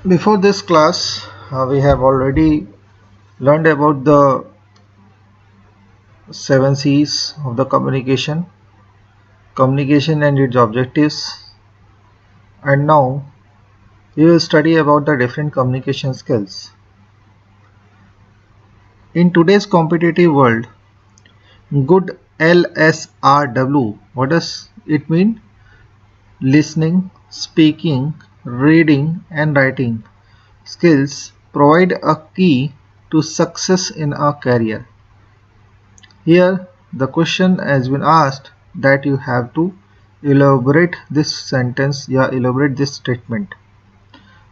Before this class, we have already learned about the seven C's of the communication and its objectives, and now we will study about the different communication skills. In today's competitive world, good LSRW, what does it mean? Listening, speaking, reading, and writing skills provide a key to success in a career. Here the question has been asked that you have to elaborate this sentence या elaborate this statement.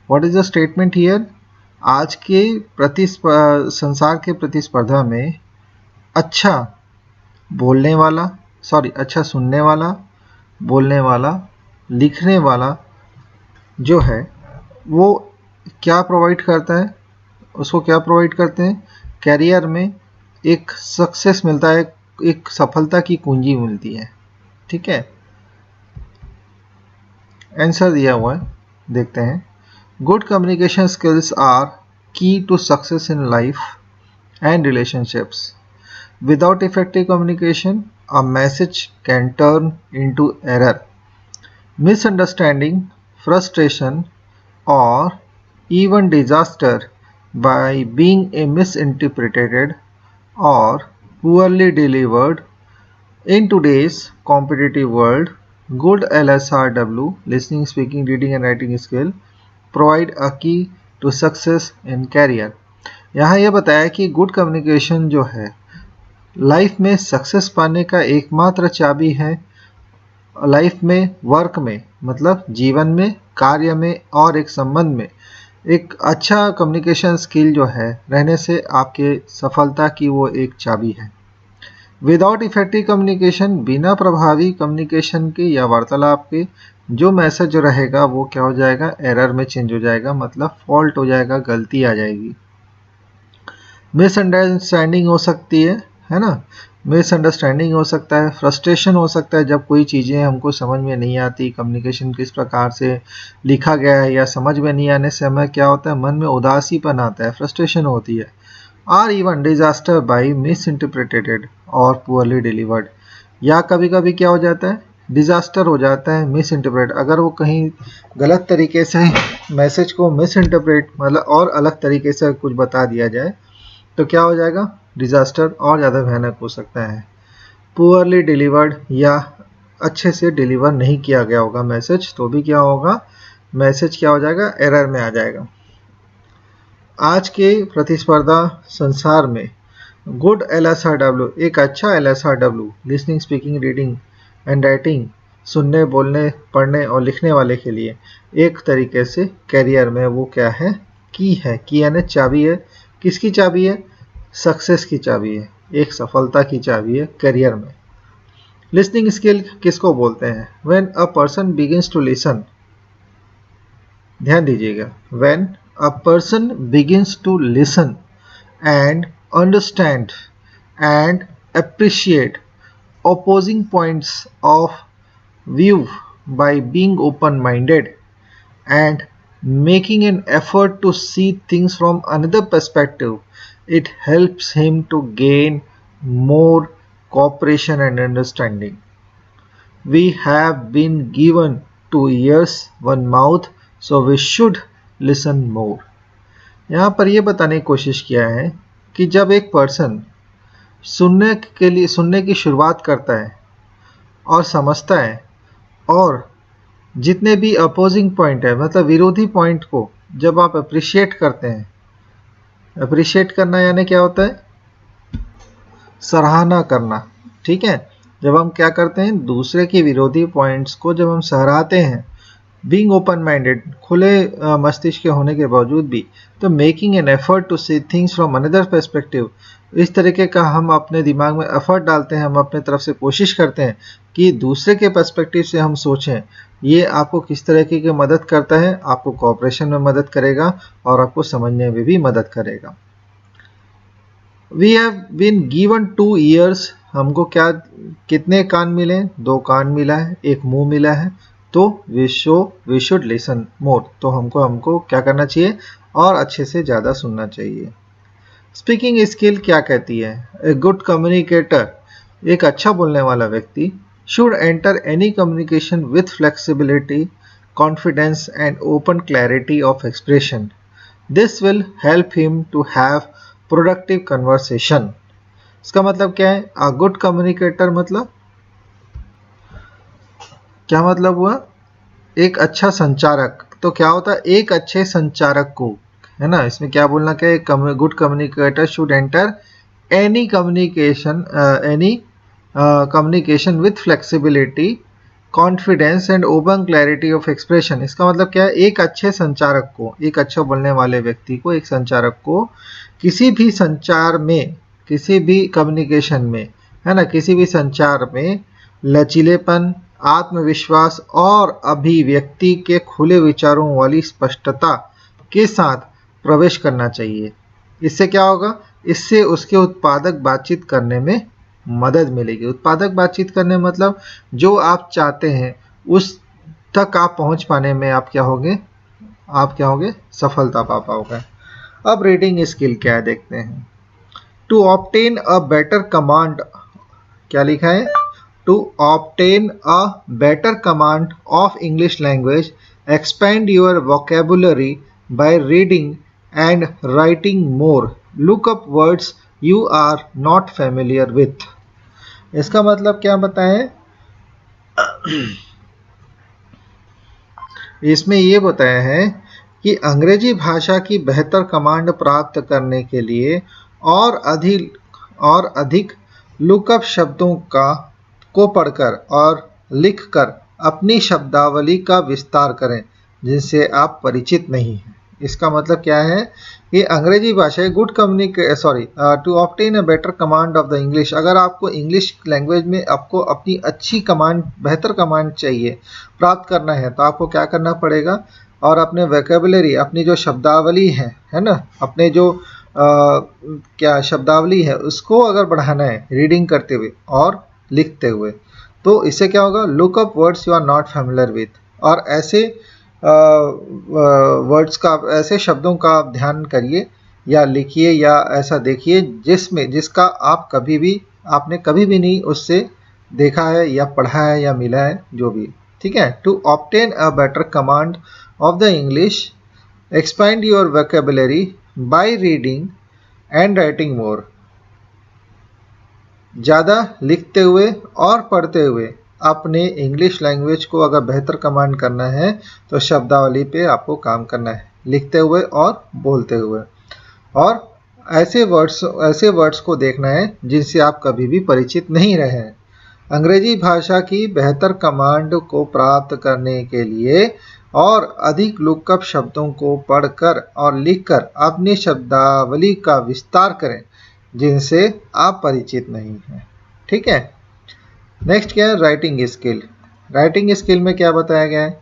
What is the statement here? आज के संसार के प्रतिस्पर्धा में अच्छा बोलने वाला अच्छा सुनने वाला, बोलने वाला, लिखने वाला जो है वो क्या प्रोवाइड करता है? उसको क्या प्रोवाइड करते हैं? कैरियर में एक सक्सेस मिलता है, एक सफलता की कुंजी मिलती है। ठीक है, आंसर दिया हुआ है, देखते हैं। Good communication skills are key to success in life and relationships. Without effective communication a message can turn into error, misunderstanding, frustration or even disaster by being misinterpreted or poorly delivered. In today's competitive world, good LSRW, listening, speaking, reading and writing skill, provide a key to success in career. यहाँ यह बताया कि good communication जो है life में success पाने का एकमात्र चाबी है। लाइफ में, वर्क में, मतलब जीवन में, कार्य में और एक संबंध में एक अच्छा कम्युनिकेशन स्किल जो है रहने से आपके सफलता की वो एक चाबी है। विदाउट इफेक्टिव कम्युनिकेशन, बिना प्रभावी कम्युनिकेशन के या वार्तालाप के जो मैसेज जो रहेगा वो क्या हो जाएगा? एरर में चेंज हो जाएगा, मतलब फॉल्ट हो जाएगा, गलती आ जाएगी। मिसअंडरस्टैंडिंग हो सकती है ना? मिसअंडरस्टैंडिंग हो सकता है, फ्रस्ट्रेशन हो सकता है जब कोई चीज़ें हमको समझ में नहीं आती, कम्युनिकेशन किस प्रकार से लिखा गया है या समझ में नहीं आने से हमें क्या होता है? मन में उदासीपन आता है, फ्रस्ट्रेशन होती है। Or even disaster by misinterpreted और पुअरली डिलीवर्ड, या कभी कभी क्या हो जाता है? डिजास्टर हो जाता है, मिस इंटरप्रेट, अगर वो कहीं गलत तरीके से मैसेज को मिस इंटरप्रेट मतलब और अलग तरीके से कुछ बता दिया जाए तो क्या हो जाएगा? डिजास्टर और ज़्यादा भयानक हो सकता है। पुअरली डिलीवर्ड, या अच्छे से डिलीवर नहीं किया गया होगा मैसेज, तो भी क्या होगा? मैसेज क्या हो जाएगा? एरर में आ जाएगा। आज के प्रतिस्पर्धा संसार में गुड LSRW, एक अच्छा LSRW, listening, speaking, reading and writing, सुनने, बोलने, पढ़ने और लिखने वाले के लिए एक तरीके से कैरियर में वो क्या है? की है। की यानी चाबी है। किसकी चाबी है? सक्सेस की चाबी है, एक सफलता की चाबी है करियर में। लिसनिंग स्किल किसको बोलते हैं? When a person begins to listen, ध्यान दीजिएगा, when a person begins to listen and understand and appreciate opposing points of view by being open-minded and making an effort to see things from another perspective, it helps him to gain more cooperation and understanding. We have been given 2 ears, one mouth, so we should listen more. यहाँ पर यह बताने की कोशिश किया है कि जब एक पर्सन सुनने की शुरुआत करता है और समझता है, और जितने भी अपोजिंग पॉइंट है मतलब विरोधी पॉइंट को जब आप अप्रिशिएट करते हैं, अप्रिशिएट करना यानी क्या होता है? सराहना करना। ठीक है, जब हम क्या करते हैं? दूसरे के विरोधी पॉइंट्स को जब हम सराहते हैं, बीइंग ओपन माइंडेड, खुले मस्तिष्क के होने के बावजूद भी, तो making an effort to see things from another perspective, इस तरीके का हम अपने दिमाग में एफर्ट डालते हैं, हम अपने तरफ से कोशिश करते हैं कि दूसरे के पर्सपेक्टिव से हम सोचें। ये आपको किस तरीके की मदद करता है? आपको कोऑपरेशन में मदद करेगा और आपको समझने में भी मदद करेगा। We have been given 2 ears, हमको क्या कितने कान मिले? 2 कान मिला है, एक मुंह मिला है, तो वी शुड लिसन मोर, तो हमको क्या करना चाहिए, और अच्छे से ज़्यादा सुनना चाहिए। स्पीकिंग स्किल क्या कहती है? ए गुड कम्युनिकेटर, एक अच्छा बोलने वाला व्यक्ति, should enter any communication with flexibility, confidence and open clarity of expression. This will help him to have productive conversation. इसका मतलब क्या है? अ गुड कम्युनिकेटर मतलब क्या मतलब हुआ? एक अच्छा संचारक। तो क्या होता है? एक अच्छे संचारक को, है ना, इसमें क्या बोलना क्या है? Good communicator should enter any communication with flexibility, confidence and open clarity of expression. इसका मतलब क्या है? एक अच्छे संचारक को, एक अच्छा बोलने वाले व्यक्ति को, एक संचारक को किसी भी संचार में, किसी भी कम्युनिकेशन में, है ना, किसी भी संचार में लचीलेपन, आत्मविश्वास और अभिव्यक्ति के खुले विचारों वाली स्पष्टता के साथ प्रवेश करना चाहिए। इससे क्या होगा? इससे उसके उत्पादक बातचीत करने में मदद मिलेगी। उत्पादक बातचीत करने मतलब जो आप चाहते हैं उस तक आप पहुंच पाने में आप क्या होगे? सफलता पा पाओगे। अब रीडिंग स्किल क्या है देखते हैं। To obtain a better command, क्या लिखा है? To obtain a better command of English language, expand your vocabulary by reading and writing more. Look up words you are not familiar with. इसका मतलब क्या बताएं? इसमें ये बताया है कि अंग्रेजी भाषा की बेहतर कमांड प्राप्त करने के लिए और अधिक लुकअप शब्दों को पढ़कर और लिखकर अपनी शब्दावली का विस्तार करें जिनसे आप परिचित नहीं हैं। इसका मतलब क्या है कि अंग्रेजी भाषा to obtain a better command of the English, अगर आपको इंग्लिश लैंग्वेज में आपको अपनी अच्छी कमांड, बेहतर कमांड चाहिए, प्राप्त करना है, तो आपको क्या करना पड़ेगा? और अपने वोकैबुलरी, अपनी जो शब्दावली है ना, अपने जो क्या शब्दावली है उसको अगर बढ़ाना है रीडिंग करते हुए और लिखते हुए, तो इससे क्या होगा? Look up words you are not familiar with, और ऐसे वर्ड्स का, ऐसे शब्दों का आप ध्यान करिए या लिखिए या ऐसा देखिए जिसका आपने कभी भी नहीं उससे देखा है या पढ़ा है या मिला है, जो भी। ठीक है। To obtain a better command of the English, expand your vocabulary by reading and writing more. ज़्यादा लिखते हुए और पढ़ते हुए अपने इंग्लिश लैंग्वेज को अगर बेहतर कमांड करना है तो शब्दावली पे आपको काम करना है, लिखते हुए और बोलते हुए, और ऐसे वर्ड्स को देखना है जिनसे आप कभी भी परिचित नहीं रहे हैं। अंग्रेजी भाषा की बेहतर कमांड को प्राप्त करने के लिए और अधिक लुकअप शब्दों को पढ़कर और लिखकर अपनी शब्दावली का विस्तार करें जिनसे आप परिचित नहीं हैं। ठीक है। नेक्स्ट क्या है? Writing skill. राइटिंग स्किल में क्या बताया गया है?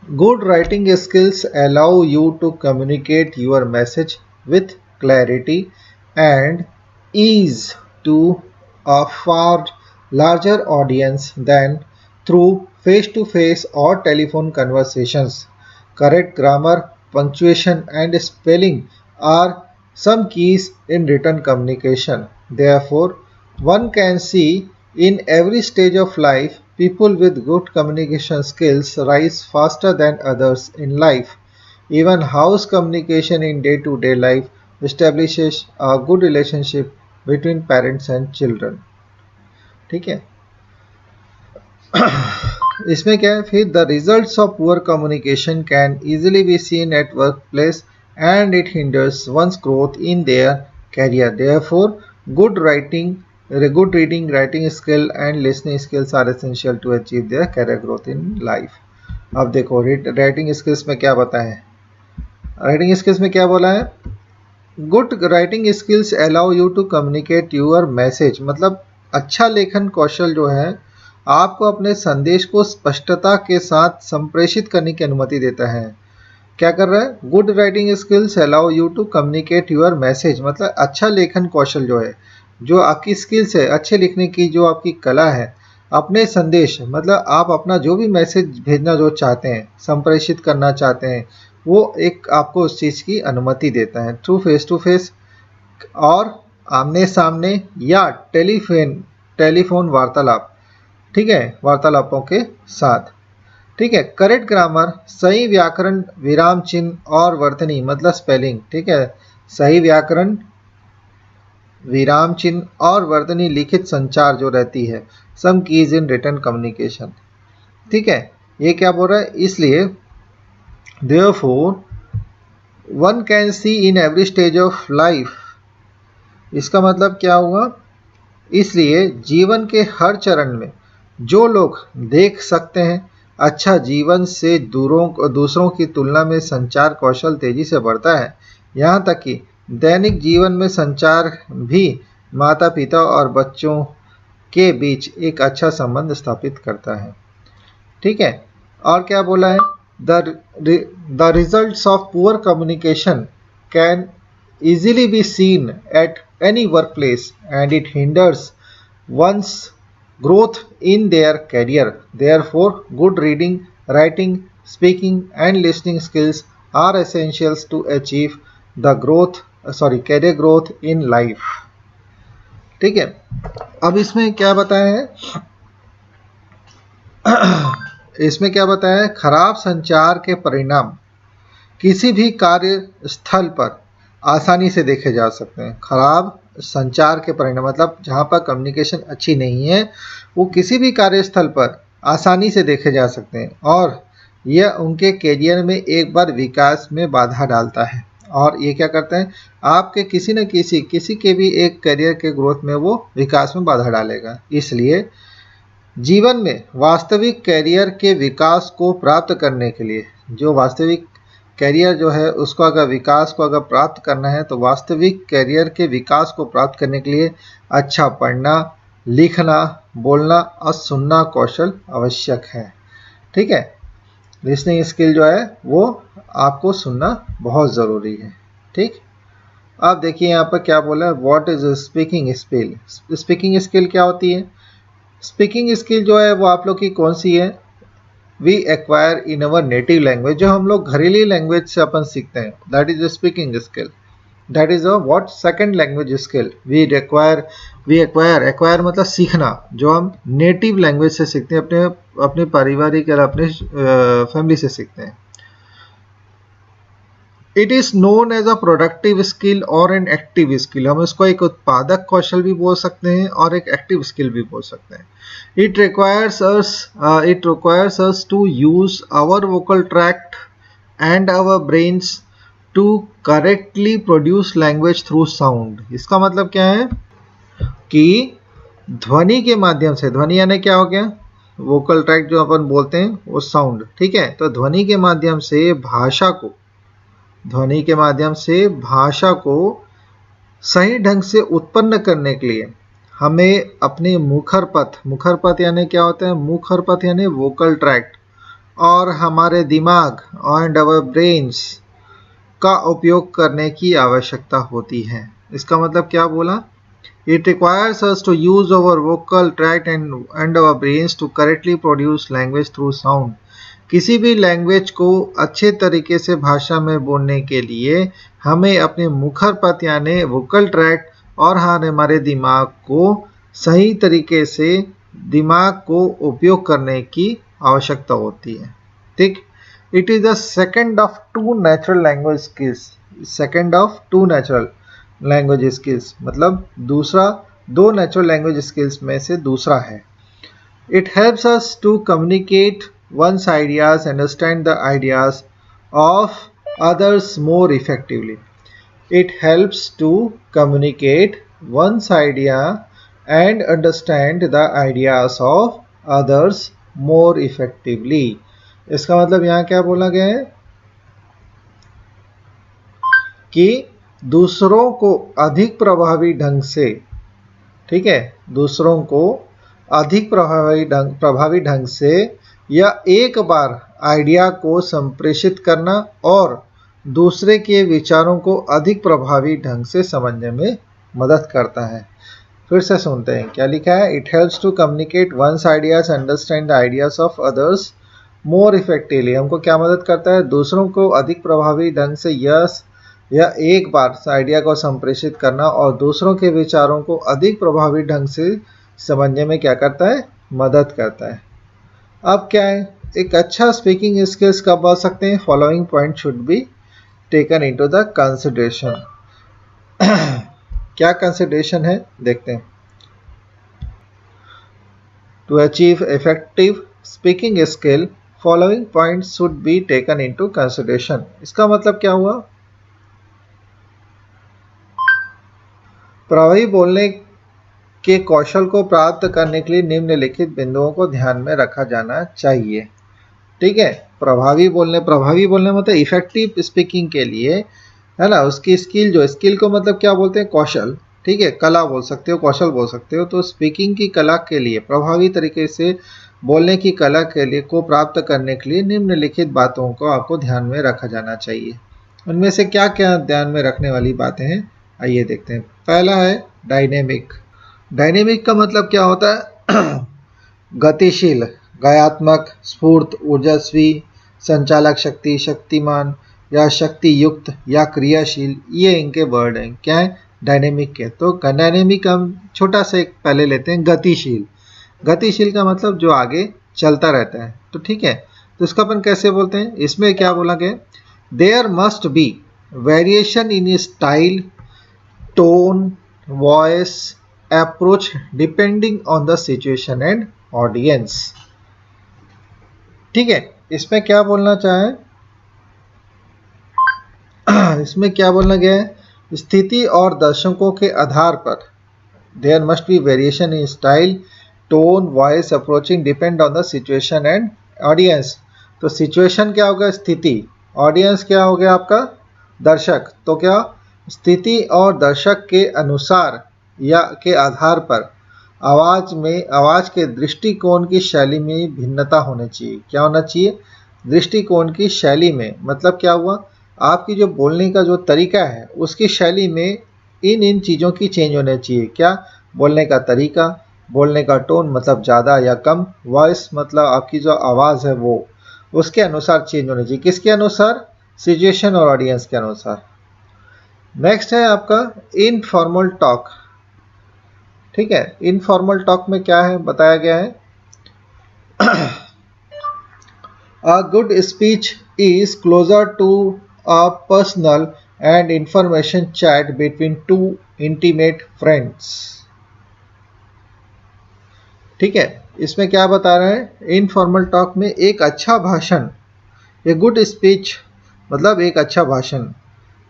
Good writing skills allow you to communicate your message with clarity and ease to a far larger audience than through face-to-face or telephone conversations. Correct grammar, punctuation and spelling are some keys in written communication. Therefore, one can see in every stage of life, people with good communication skills rise faster than others in life. Even house communication in day-to-day life establishes a good relationship between parents and children. ठीक है। इसमें क्या है फिर? The results of poor communication can easily be seen at work place and it hinders one's growth in their career. Therefore good reading, writing skill and listening skills are essential to achieve their career growth in life. अब देखो writing skills में क्या बताया है? Writing skills में क्या बोला है? Good writing skills allow you to communicate your message, मतलब अच्छा लेखन कौशल जो है आपको अपने संदेश को स्पष्टता के साथ संप्रेषित करने की अनुमति देता है। क्या कर रहा है? Good writing skills allow you to communicate your message, मतलब अच्छा लेखन कौशल जो है, जो आपकी स्किल्स है, अच्छे लिखने की जो आपकी कला है, अपने संदेश मतलब आप अपना जो भी मैसेज भेजना जो चाहते हैं, संप्रेषित करना चाहते हैं, वो एक आपको उस चीज़ की अनुमति देता है थ्रू फेस टू फेस और आमने सामने या टेलीफोन वार्तालाप, ठीक है, वार्तालापों के साथ। ठीक है, करेक्ट ग्रामर, सही व्याकरण, विराम चिन्ह और वर्तनी मतलब स्पेलिंग, ठीक है, सही व्याकरण, विराम चिन्ह और वर्तनी लिखित संचार जो रहती है, some keys in written communication. ठीक है, ये क्या बोल रहा है, इसलिए therefore one can see in every stage of life, इसका मतलब क्या हुआ, इसलिए जीवन के हर चरण में जो लोग देख सकते हैं, अच्छा जीवन से दूसरों की तुलना में संचार कौशल तेजी से बढ़ता है। यहाँ तक कि दैनिक जीवन में संचार भी माता पिता और बच्चों के बीच एक अच्छा संबंध स्थापित करता है। ठीक है, और क्या बोला है, the results of poor communication can easily be seen at any workplace and it hinders one's growth in their career. Therefore, good reading, writing, speaking and listening skills are essentials to achieve the career growth in life. ठीक है, अब इसमें क्या बताया है, इसमें क्या बताया है, खराब संचार के परिणाम किसी भी कार्य स्थल पर आसानी से देखे जा सकते हैं। खराब संचार के परिणाम मतलब जहाँ पर कम्युनिकेशन अच्छी नहीं है, वो किसी भी कार्यस्थल पर आसानी से देखे जा सकते हैं और यह उनके कैरियर में एक बार विकास में बाधा डालता है। और ये क्या करते हैं, आपके किसी न किसी के भी एक करियर के ग्रोथ में वो विकास में बाधा डालेगा। इसलिए जीवन में वास्तविक कैरियर के विकास को प्राप्त करने के लिए, जो वास्तविक कैरियर जो है उसको अगर विकास को अगर प्राप्त करना है, तो वास्तविक कैरियर के विकास को प्राप्त करने के लिए अच्छा पढ़ना, लिखना, बोलना और सुनना कौशल आवश्यक है। ठीक है, लिसनिंग स्किल जो है वो आपको सुनना बहुत ज़रूरी है। ठीक, अब देखिए यहाँ पर क्या बोला है, what is speaking skill. Speaking skill क्या होती है, स्पीकिंग स्किल जो है वो आप लोग की कौन सी है, we acquire in our native language, जो हम लोग घरेलू लैंग्वेज से अपन सीखते हैं, that is a speaking skill, that is a what second language skill. We acquire मतलब सीखना, जो हम नेटिव लैंग्वेज से सीखते हैं, अपने पारिवारिक या अपने फैमिली से सीखते हैं। It is known as a productive skill और एन एक्टिव स्किल, हम इसको एक उत्पादक कौशल भी बोल सकते हैं और एक एक्टिव स्किल भी बोल सकते हैं। It requires us to use our vocal tract and our brains to correctly produce language through sound। इसका मतलब क्या है कि ध्वनि के माध्यम से, ध्वनि यानी क्या हो गया, वोकल ट्रैक्ट जो अपन बोलते हैं वो साउंड। ठीक है, तो ध्वनि के माध्यम से भाषा को सही ढंग से उत्पन्न करने के लिए हमें अपने मुखर पथ यानी क्या होता है, मुखर पथ यानी वोकल ट्रैक्ट और हमारे दिमाग एंड अवर ब्रेन्स का उपयोग करने की आवश्यकता होती है। इसका मतलब क्या बोला, it requires us to use our vocal tract and our brains to correctly produce language through sound. किसी भी लैंग्वेज को अच्छे तरीके से भाषा में बोलने के लिए हमें अपने मुखर पथ यानी वोकल ट्रैक्ट और हमारे दिमाग को सही तरीके से दिमाग को उपयोग करने की आवश्यकता होती है। ठीक, it is the second of two natural language skills, मतलब दूसरा दो नेचुरल लैंग्वेज स्किल्स में से दूसरा है। It helps us to communicate one's ideas, understand the ideas of others more effectively. It helps to communicate one's idea and understand the ideas of others more effectively. इसका मतलब यहाँ क्या बोला गया है कि दूसरों को अधिक प्रभावी ढंग से, ठीक है, दूसरों को अधिक प्रभावी ढंग से या एक बार आइडिया को संप्रेषित करना और दूसरे के विचारों को अधिक प्रभावी ढंग से समझने में मदद करता है। फिर से सुनते हैं क्या लिखा है। It helps to communicate one's ideas, understand the ideas of others more effectively. हमको क्या मदद करता है, दूसरों को अधिक प्रभावी ढंग से या एक बार आइडिया को संप्रेषित करना और दूसरों के विचारों को अधिक प्रभावी ढंग से समझने में क्या करता है, मदद करता है। अब क्या है, एक अच्छा स्पीकिंग स्किल्स कब बोल सकते हैं, following point should be taken into the consideration. क्या कंसिडरेशन है देखते हैं। To achieve effective speaking skill following points should be taken into consideration. इसका मतलब क्या हुआ, प्रभावी बोलने के कौशल को प्राप्त करने के लिए निम्नलिखित बिंदुओं को ध्यान में रखा जाना चाहिए। ठीक है, प्रभावी बोलने मतलब इफेक्टिव स्पीकिंग के लिए, है ना, उसकी स्किल को मतलब क्या बोलते हैं, कौशल। ठीक है, कला बोल सकते हो, कौशल बोल सकते हो। तो स्पीकिंग की कला के लिए, प्रभावी तरीके से बोलने की कला के लिए को प्राप्त करने के लिए निम्नलिखित बातों को आपको ध्यान में रखा जाना चाहिए। उनमें से क्या क्या ध्यान में रखने वाली बातें हैं, आइए देखते हैं। पहला है डायनेमिक। डायनेमिक का मतलब क्या होता है, गतिशील, गयात्मक, स्फूर्त, ऊर्जास्वी, संचालक शक्ति, शक्तिमान या शक्ति युक्त या क्रियाशील, ये इनके वर्ड हैं। क्या है, डायनेमिक के। तो डायनेमिक हम छोटा सा एक पहले लेते हैं, गतिशील। गतिशील का मतलब जो आगे चलता रहता है। तो ठीक है, तो इसका अपन कैसे बोलते हैं, इसमें क्या बोला गया, there must be variation in style, tone, voice, approach depending on the situation and audience. ठीक है, इसमें क्या बोलना चाहे, इसमें क्या बोलना गया है, स्थिति और दर्शकों के आधार पर there must be variation in style, tone, voice, approaching depend on the situation and audience. तो सिचुएशन क्या होगा, स्थिति, ऑडियंस क्या हो गया आपका, दर्शक। तो क्या, स्थिति और दर्शक के अनुसार या के आधार पर आवाज के दृष्टिकोण की शैली में भिन्नता होनी चाहिए। क्या होना चाहिए, दृष्टिकोण की शैली में, मतलब क्या हुआ, आपकी जो बोलने का जो तरीका है उसकी शैली में इन चीज़ों की चेंज होनी चाहिए। क्या, बोलने का तरीका, बोलने का टोन मतलब ज़्यादा या कम, वॉइस मतलब आपकी जो आवाज़ है वो उसके अनुसार चेंज होनी चाहिए। किसके अनुसार, सिचुएशन और ऑडियंस के अनुसार। नेक्स्ट है आपका इनफॉर्मल टॉक। ठीक है, इनफॉर्मल टॉक में क्या है बताया गया है, a good speech is closer to a personal and information chat between two intimate friends. ठीक है, इसमें क्या बता रहे हैं, इनफॉर्मल टॉक में एक अच्छा भाषण, ए गुड स्पीच मतलब एक अच्छा भाषण,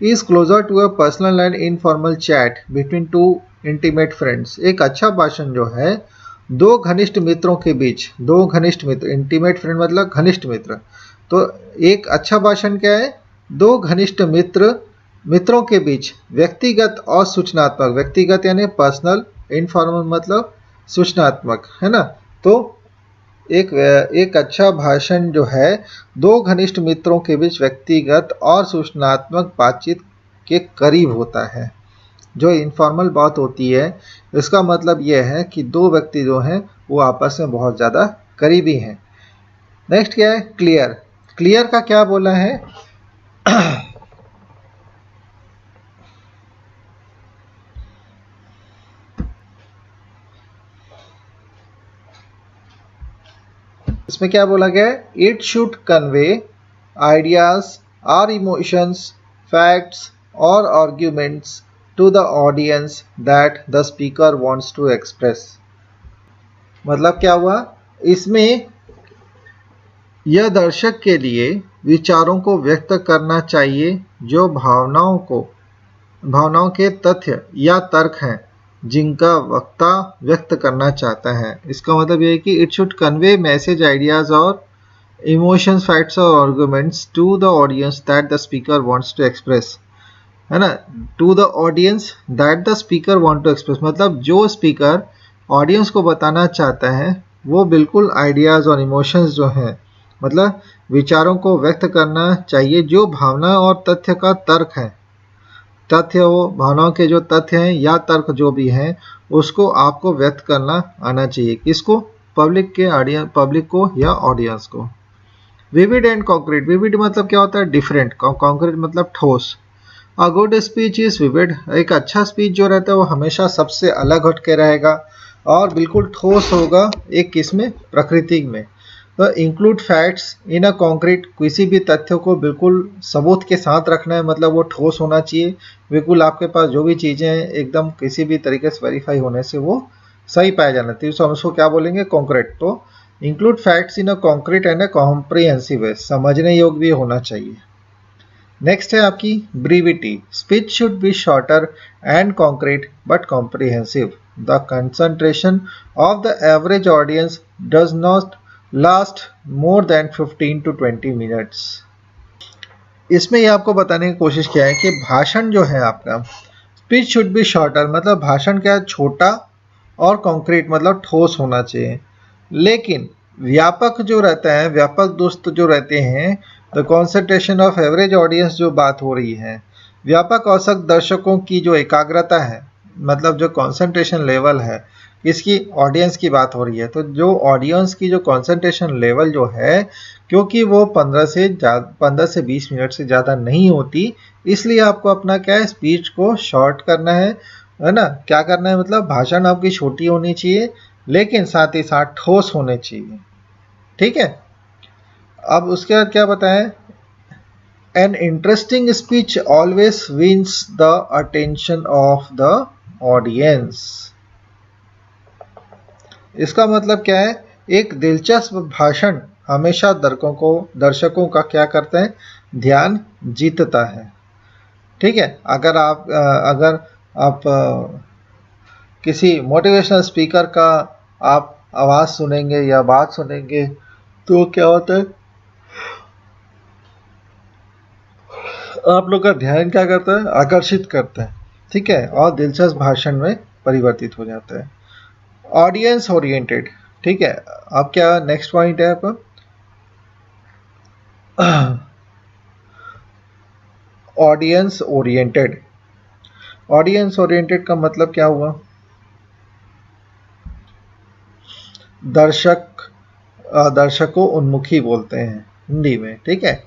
is closer to a personal and informal chat between two intimate friends. एक अच्छा भाषण जो है दो घनिष्ठ मित्रों के बीच, दो घनिष्ठ मित्र, इंटीमेट फ्रेंड मतलब घनिष्ठ मित्र। तो एक अच्छा भाषण क्या है, दो घनिष्ठ मित्रों के बीच व्यक्तिगत और सूचनात्मक, व्यक्तिगत यानी पर्सनल, इनफॉर्मल मतलब सूचनात्मक, है ना। तो एक अच्छा भाषण जो है दो घनिष्ठ मित्रों के बीच व्यक्तिगत और सूचनात्मक बातचीत के करीब होता है। जो इनफॉर्मल बात होती है इसका मतलब यह है कि दो व्यक्ति जो हैं वो आपस में बहुत ज़्यादा करीबी हैं। नेक्स्ट क्या है, क्लियर। क्लियर का क्या बोला है, इसमें क्या बोला गया है, इट शुड कन्वे आइडियाज और इमोशंस, फैक्ट्स और arguments to the audience that the speaker wants to express. मतलब क्या हुआ, इसमें यह दर्शक के लिए विचारों को व्यक्त करना चाहिए जो भावनाओं के तथ्य या तर्क हैं जिनका वक्ता व्यक्त करना चाहता है। इसका मतलब यह है कि it should convey message, ideas और इमोशंस, फैक्ट्स और arguments to the audience that the speaker wants to express, है ना। To the audience that the speaker want to express मतलब जो स्पीकर ऑडियंस को बताना चाहता है वो बिल्कुल आइडियाज और इमोशंस जो हैं, मतलब विचारों को व्यक्त करना चाहिए जो भावना और तथ्य का तर्क है, तथ्य हो, भावनाओं के जो तथ्य हैं या तर्क जो भी हैं उसको आपको व्यक्त करना आना चाहिए। किसको? पब्लिक को या ऑडियंस को। Vivid and concrete. विविड मतलब क्या होता है? डिफरेंट। कॉन्क्रीट मतलब ठोस। अ गुड स्पीच इज विविड। एक अच्छा स्पीच जो रहता है वो हमेशा सबसे अलग हट के रहेगा और बिल्कुल ठोस होगा। एक किसमें? प्रकृति में। तो include facts in a concrete. किसी भी तथ्यों को बिल्कुल सबूत के साथ रखना है, मतलब वो ठोस होना चाहिए। बिल्कुल आपके पास जो भी चीज़ें हैं एकदम किसी भी तरीके से वेरीफाई होने से वो सही पाया जाना चाहिए। तो हम उसको क्या बोलेंगे? कॉन्क्रीट। तो include facts in a concrete and a comprehensive way. समझने योग्य भी होना चाहिए। नेक्स्ट है आपकी brevity. Speech should be shorter and concrete but comprehensive. The concentration of the average audience does not last more than 15 to 20 minutes. इसमें ये आपको बताने की कोशिश किया है कि भाषण जो है आपका, स्पीच शुड बी शॉर्टर मतलब भाषण क्या है? छोटा, और कॉन्क्रीट मतलब ठोस होना चाहिए। लेकिन व्यापक जो रहता है, व्यापक दोस्त जो रहते हैं, the concentration of average audience जो बात हो रही है, व्यापक औसत दर्शकों की जो एकाग्रता है, मतलब जो कॉन्सेंट्रेशन लेवल है, इसकी ऑडियंस की बात हो रही है। तो जो ऑडियंस की जो कॉन्सेंट्रेशन लेवल जो है, क्योंकि वो 15 से 20 मिनट से ज़्यादा नहीं होती, इसलिए आपको अपना क्या है? स्पीच को शॉर्ट करना है ना? क्या करना है? मतलब भाषण आपकी छोटी होनी चाहिए लेकिन साथ ही साथ ठोस होने चाहिए। ठीक है। अब उसके बाद क्या बताएं? An interesting speech always wins the attention of the audience. इसका मतलब क्या है? एक दिलचस्प भाषण हमेशा दर्शकों का क्या करते हैं? ध्यान जीतता है। ठीक है। अगर आप किसी मोटिवेशनल स्पीकर का आप आवाज़ सुनेंगे या बात सुनेंगे तो क्या होता है? आप लोग का ध्यान क्या करता है? आकर्षित करता है। ठीक है। और दिलचस्प भाषण में परिवर्तित हो जाता है। Audience oriented. ठीक है। अब क्या नेक्स्ट पॉइंट है आपका? Audience oriented. ऑडियंस ओरिएंटेड का मतलब क्या हुआ? दर्शकों उन्मुखी बोलते हैं हिंदी में। ठीक है।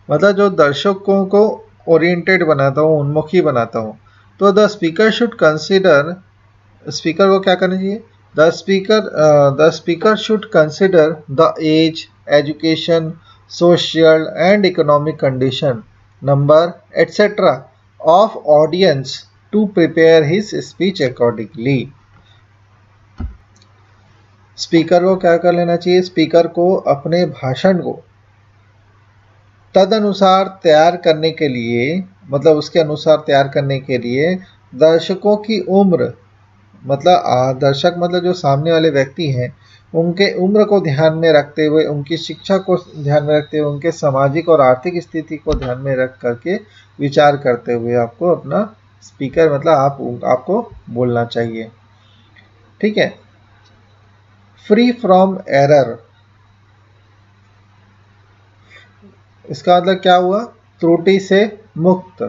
मतलब जो दर्शकों को ओरिएंटेड बनाता हूँ, उन्मुखी बनाता हूँ। तो the speaker should consider, speaker को क्या करना चाहिए? The speaker should consider the age, education, social and economic condition, number etcetera of audience to prepare his speech accordingly. Speaker को क्या कर लेना चाहिए? स्पीकर को अपने भाषण को तदनुसार तैयार करने के लिए, मतलब उसके अनुसार तैयार करने के लिए दर्शकों की उम्र, मतलब दर्शक मतलब जो सामने वाले व्यक्ति हैं, उनके उम्र को ध्यान में रखते हुए, उनकी शिक्षा को ध्यान में रखते हुए, उनके सामाजिक और आर्थिक स्थिति को ध्यान में रख करके विचार करते हुए आपको अपना स्पीकर मतलब आपको बोलना चाहिए। ठीक है। Free from error. इसका मतलब क्या हुआ? त्रुटि से मुक्त।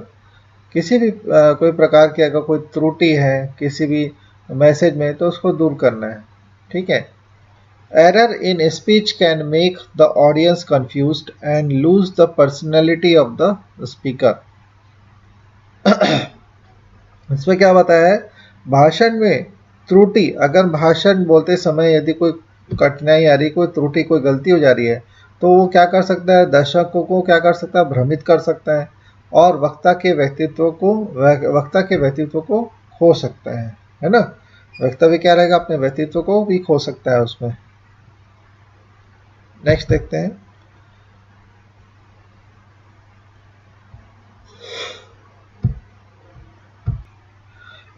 किसी भी कोई प्रकार की अगर कोई त्रुटि है किसी भी मैसेज में तो उसको दूर करना है। ठीक है। Error in speech can make the audience confused and lose the personality of the speaker. इसमें क्या बताया है? भाषण में त्रुटि, अगर भाषण बोलते समय यदि कोई कठिनाई आ रही, कोई त्रुटि, कोई गलती हो जा रही है, तो वो क्या कर सकता है? दर्शकों को क्या कर सकता है? भ्रमित कर सकता है और वक्ता के व्यक्तित्व को खो सकता है ना? वक्ता भी क्या रहेगा? अपने व्यक्तित्व को भी खो सकता है उसमें। नेक्स्ट देखते हैं।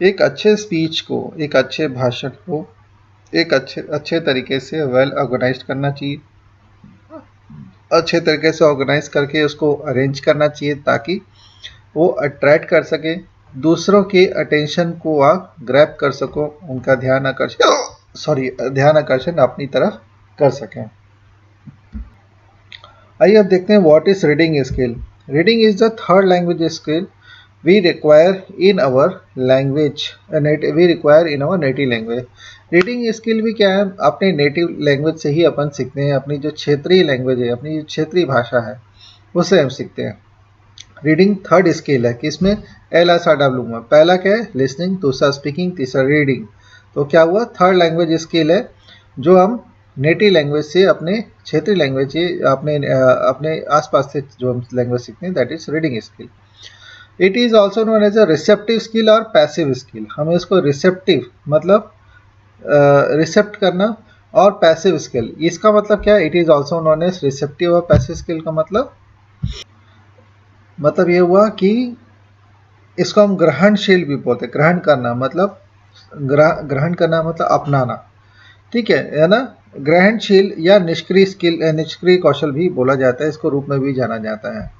एक अच्छे स्पीच को, एक अच्छे भाषण को एक अच्छे तरीके से वेल ऑर्गेनाइज करना चाहिए। अच्छे तरीके से ऑर्गेनाइज करके उसको अरेंज करना चाहिए ताकि वो अट्रैक्ट कर सके, दूसरों के अटेंशन को आप ग्रैब कर सको, उनका ध्यान आकर्षण अपनी तरफ कर सकें। आइए अब देखते हैं what is reading skill. Reading is the third language skill we require in our language we require in our native language। Reading skill भी क्या है, अपने नेटिव लैंग्वेज से ही अपन सीखते हैं, अपनी जो क्षेत्रीय लैंग्वेज है, अपनी जो क्षेत्रीय भाषा है उससे हम सीखते हैं। रीडिंग थर्ड स्किल है, किसमें LSRW में। पहला क्या है लिसनिंग, दूसरा स्पीकिंग, तीसरा रीडिंग। तो क्या हुआ, थर्ड लैंग्वेज स्किल है जो हम नेटिव लैंग्वेज से अपने क्षेत्रीय लैंग्वेज से अपने आसपास से जो हम लैंग्वेज सीखते हैं, that is reading skill. It is also known as a receptive skill और पैसिव स्किल। हम इसको रिसेप्टिव मतलब रिसेप्ट करना और पैसिव स्किल, इसका मतलब क्या है, it is also known as receptive और पैसिव स्किल का मतलब ये हुआ कि इसको हम ग्रहणशील भी बोलते हैं। ग्रहण करना मतलब ग्रहण करना मतलब अपनाना, ठीक है ना। ग्रहणशील या निष्क्रिय स्किल, निष्क्रिय कौशल भी बोला जाता है, इसको रूप में भी जाना जाता है,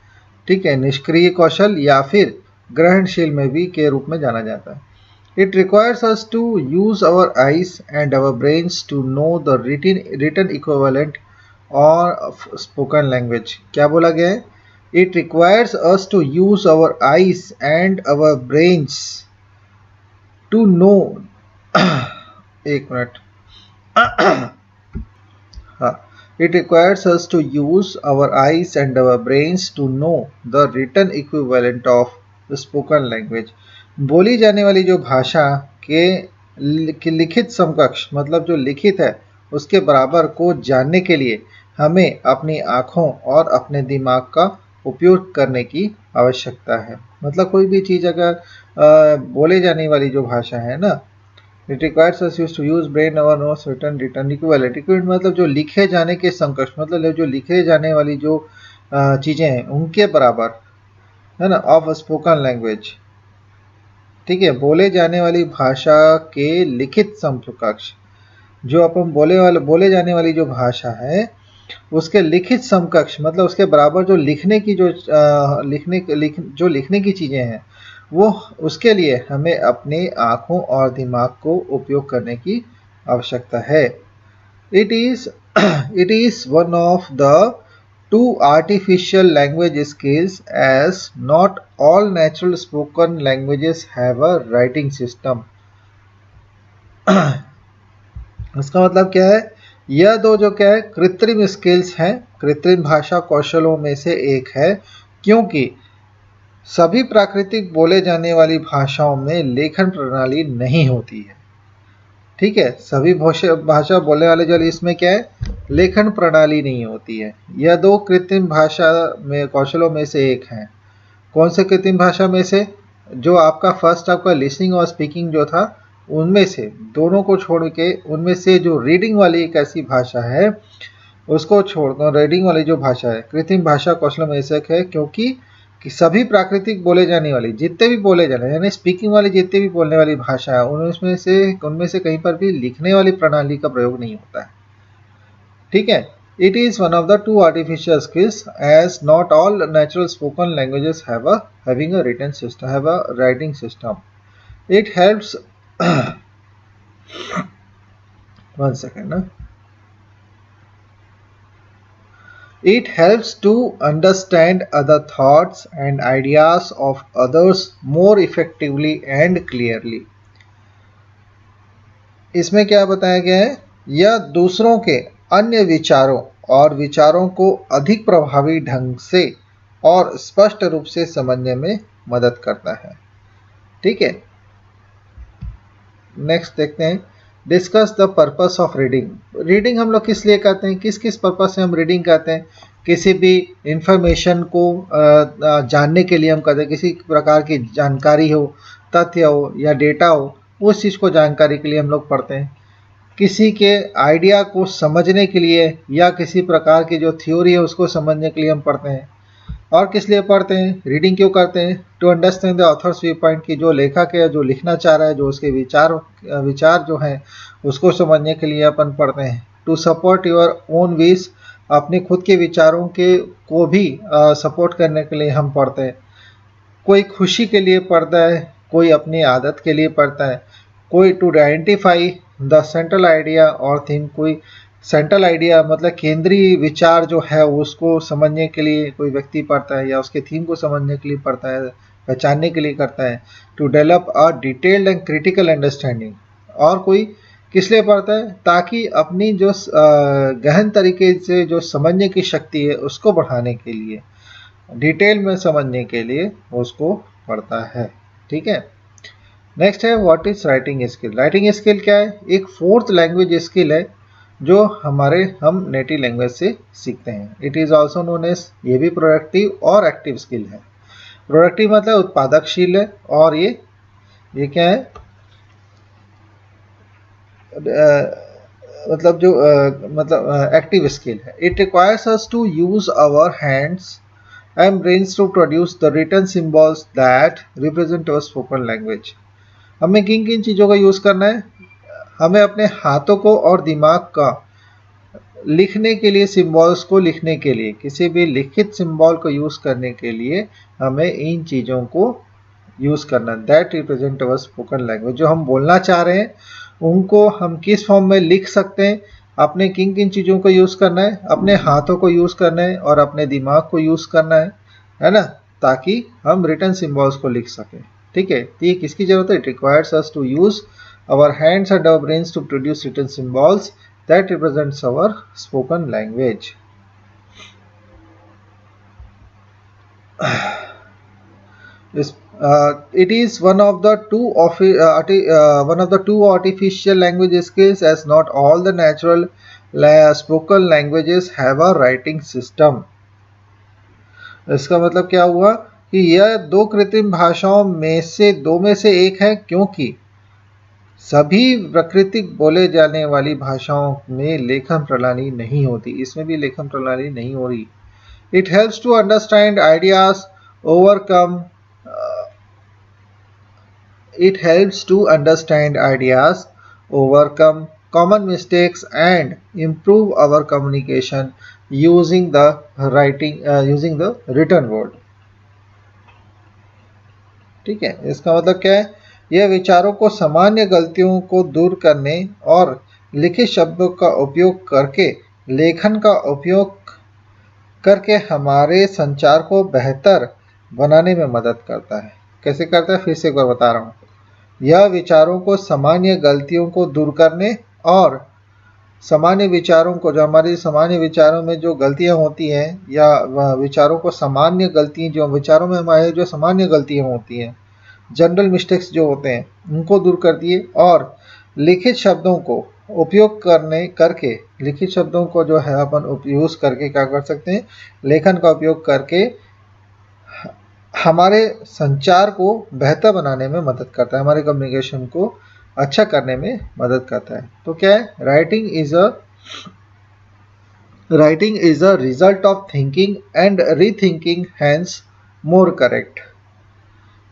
ठीक है। निष्क्रिय कौशल या फिर ग्रहणशील में भी के रूप में जाना जाता है। It requires us to use our eyes and our brains to know the written equivalent of spoken language। क्या बोला गया है, It requires us to use our eyes and our brains to know एक मिनट हाँ, It requires us to use our eyes and our brains to know the written equivalent of the spoken language। बोली जाने वाली जो भाषा के लिखित समकक्ष मतलब जो लिखित है उसके बराबर को जानने के लिए हमें अपनी आँखों और अपने दिमाग का उपयोग करने की आवश्यकता है। मतलब कोई भी चीज़ अगर बोले जाने वाली जो भाषा है ना, it requires us use to use brain और नोट्स रिटर्न इक्विवेलेंट। इक्विवेलेंट मतलब जो लिखे जाने के समकक्ष, मतलब जो लिखे जाने वाली जो चीज़ें हैं उनके बराबर है ना, ऑफ स्पोकन लैंग्वेज, ठीक है। बोले जाने वाली भाषा के लिखित समकक्ष, जो अपन बोले जाने वाली जो भाषा है उसके लिखित समकक्ष मतलब उसके बराबर जो लिखने की जो लिखने की चीज़ें हैं वो, उसके लिए हमें अपने आँखों और दिमाग को उपयोग करने की आवश्यकता है। It is one of the two artificial language skills as not all natural spoken languages have a writing system. इसका मतलब क्या है, यह दो जो क्या है कृत्रिम स्किल्स हैं, कृत्रिम भाषा कौशलों में से एक है, क्योंकि सभी प्राकृतिक बोले जाने वाली भाषाओं में लेखन प्रणाली नहीं होती है, ठीक है। सभी भाषा बोलने वाले जो इसमें क्या है लेखन प्रणाली नहीं होती है। यह दो कृत्रिम भाषा में कौशलों में से एक है। कौन से कृत्रिम भाषा में से, जो आपका फर्स्ट आपका लिसनिंग और स्पीकिंग जो था उनमें से, दोनों को छोड़ के उनमें से जो रीडिंग वाली एक ऐसी भाषा है उसको छोड़कर रीडिंग वाली जो भाषा है कृत्रिम भाषा कौशल में से एक है, क्योंकि कि सभी प्राकृतिक बोले जाने वाली जितने भी बोले जाने यानी स्पीकिंग वाली जितने भी बोलने वाली भाषा है उनमें से कहीं पर भी लिखने वाली प्रणाली का प्रयोग नहीं होता है, ठीक है। It is one of the two artificial skills as not all natural spoken languages have a writing system। It helps one second na? It helps to understand other thoughts and ideas of others more effectively and clearly। इसमें क्या बताया गया है, यह दूसरों के अन्य विचारों और विचारों को अधिक प्रभावी ढंग से और स्पष्ट रूप से समझने में मदद करता है, ठीक है। नेक्स्ट देखते हैं, discuss the purpose of reading. Reading हम लोग किस लिए करते हैं, किस किस पर्पस से हम रीडिंग करते हैं। किसी भी इंफॉर्मेशन को जानने के लिए हम करते हैं, किसी प्रकार की जानकारी हो, तथ्य हो या डेटा हो, उस चीज़ को जानकारी के लिए हम लोग पढ़ते हैं। किसी के आइडिया को समझने के लिए या किसी प्रकार की जो थ्योरी है उसको समझने के लिए हम पढ़ते हैं। और किस लिए पढ़ते हैं, रीडिंग क्यों करते हैं, to understand the author's view point की जो लेखक है जो लिखना चाह रहा है, जो उसके विचार जो हैं उसको समझने के लिए अपन पढ़ते हैं। To support your own wish, अपने खुद के विचारों के को भी सपोर्ट करने के लिए हम पढ़ते हैं। कोई खुशी के लिए पढ़ता है, कोई अपनी आदत के लिए पढ़ता है, कोई to identify the central idea और थीम, कोई सेंट्रल आइडिया मतलब केंद्रीय विचार जो है उसको समझने के लिए कोई व्यक्ति पढ़ता है या उसके थीम को समझने के लिए पढ़ता है। पहचानने के लिए करता है। To develop a detailed and critical understanding, और कोई किस लिए पढ़ता है, ताकि अपनी जो गहन तरीके से जो समझने की शक्ति है उसको बढ़ाने के लिए, डिटेल में समझने के लिए उसको पढ़ता है। ठीक है। नेक्स्ट है what is writing skill. Writing skill क्या है, एक फोर्थ लैंग्वेज स्किल है जो हम नेटिव लैंग्वेज से सीखते हैं। It is also known as, ये भी प्रोडक्टिव और एक्टिव स्किल है। प्रोडक्टिव मतलब उत्पादकशील है, और ये क्या है, मतलब जो मतलब एक्टिव स्किल है। It requires us to use our hands and brains to produce the written symbols that represent our spoken language. हमें किन किन चीज़ों का यूज़ करना है, हमें अपने हाथों को और दिमाग का लिखने के लिए, सिंबल्स को लिखने के लिए, किसी भी लिखित सिंबल को यूज़ करने के लिए हमें इन चीज़ों को यूज़ करना, that represent our spoken language. जो हम बोलना चाह रहे हैं उनको हम किस फॉर्म में लिख सकते हैं, अपने किन किन चीज़ों को यूज़ करना है, अपने हाथों को यूज़ करना है और अपने दिमाग को यूज़ करना है ना, ताकि हम रिटन सिंबल्स को लिख सकें। ठीक है। तो ये किसकी जरूरत है, it requires us to use our hands and our brains to produce written symbols that represents our spoken language. It is one of the two artificial language skills, as not all the natural spoken languages have a writing system. इसका मतलब क्या हुआ कि यह दो कृत्रिम भाषाओं में से दो में से एक है, क्योंकि सभी प्राकृतिक बोले जाने वाली भाषाओं में लेखन प्रणाली नहीं होती, इसमें भी लेखन प्रणाली नहीं हो रही। It helps to understand ideas, overcome common mistakes and improve our communication using the written word. ठीक है। इसका मतलब क्या है, यह विचारों को सामान्य गलतियों को दूर करने और लिखित शब्दों का उपयोग करके, लेखन का उपयोग करके हमारे संचार को बेहतर बनाने में मदद करता है। कैसे करता है, फिर से एक बार बता रहा हूँ। यह विचारों को सामान्य गलतियों को दूर करने और सामान्य विचारों को, जो हमारी सामान्य विचारों में जो गलतियां होती हैं, या विचारों को सामान्य गलतियां, जो विचारों में हमारे जो सामान्य गलतियां होती हैं, जनरल मिस्टेक्स जो होते हैं, उनको दूर कर दिए, और लिखित शब्दों को उपयोग करके लिखित शब्दों को जो है अपन यूज करके क्या कर सकते हैं, लेखन का उपयोग करके हमारे संचार को बेहतर बनाने में मदद करता है, हमारे कम्युनिकेशन को अच्छा करने में मदद करता है। तो क्या है, writing is a result of thinking and rethinking, hence more correct.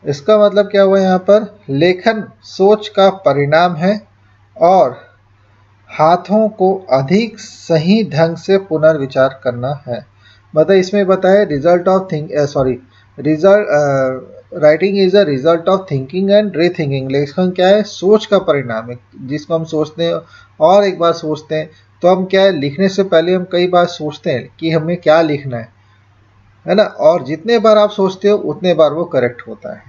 इसका मतलब क्या हुआ यहाँ पर, लेखन सोच का परिणाम है और हाथों को अधिक सही ढंग से पुनर्विचार करना है। मतलब इसमें बताया result of writing is a result of thinking and rethinking. लेखन क्या है, सोच का परिणाम है, जिसको हम सोचते हैं और एक बार सोचते हैं। तो हम क्या है, लिखने से पहले हम कई बार सोचते हैं कि हमें क्या लिखना है ना, और जितने बार आप सोचते हो उतने बार वो करेक्ट होता है।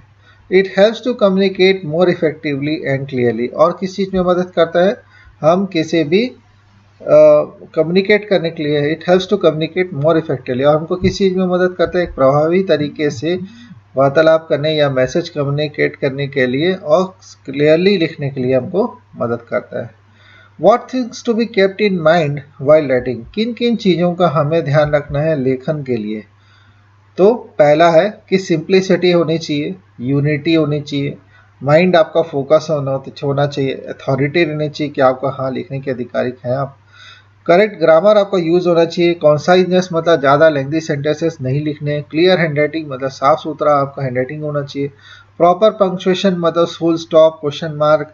It helps to communicate more effectively and clearly. और किस चीज़ में मदद करता है, हम किसी भी कम्युनिकेट करने के लिए, it helps to communicate more effectively. और हमको किस चीज़ में मदद करता है, एक प्रभावी तरीके से वार्तालाप करने या मैसेज कम्युनिकेट करने के लिए और क्लियरली लिखने के लिए हमको मदद करता है। What things to be kept in mind while writing. किन किन चीज़ों का हमें ध्यान रखना है लेखन के लिए। तो पहला है कि सिंप्लिसिटी होनी चाहिए, यूनिटी होनी चाहिए, माइंड आपका फोकस होना चाहिए, अथॉरिटी रहनी चाहिए कि आपका हाँ लिखने के अधिकारिक हैं आप, करेक्ट ग्रामर आपका यूज होना चाहिए, कॉन्साइजनेस मतलब ज़्यादा लेंथी सेंटेंसेस नहीं लिखने, क्लियर हैंडराइटिंग मतलब साफ सुथरा आपका हैंडराइटिंग होना चाहिए, प्रॉपर पंक्चुएशन मतलब full stop, question mark,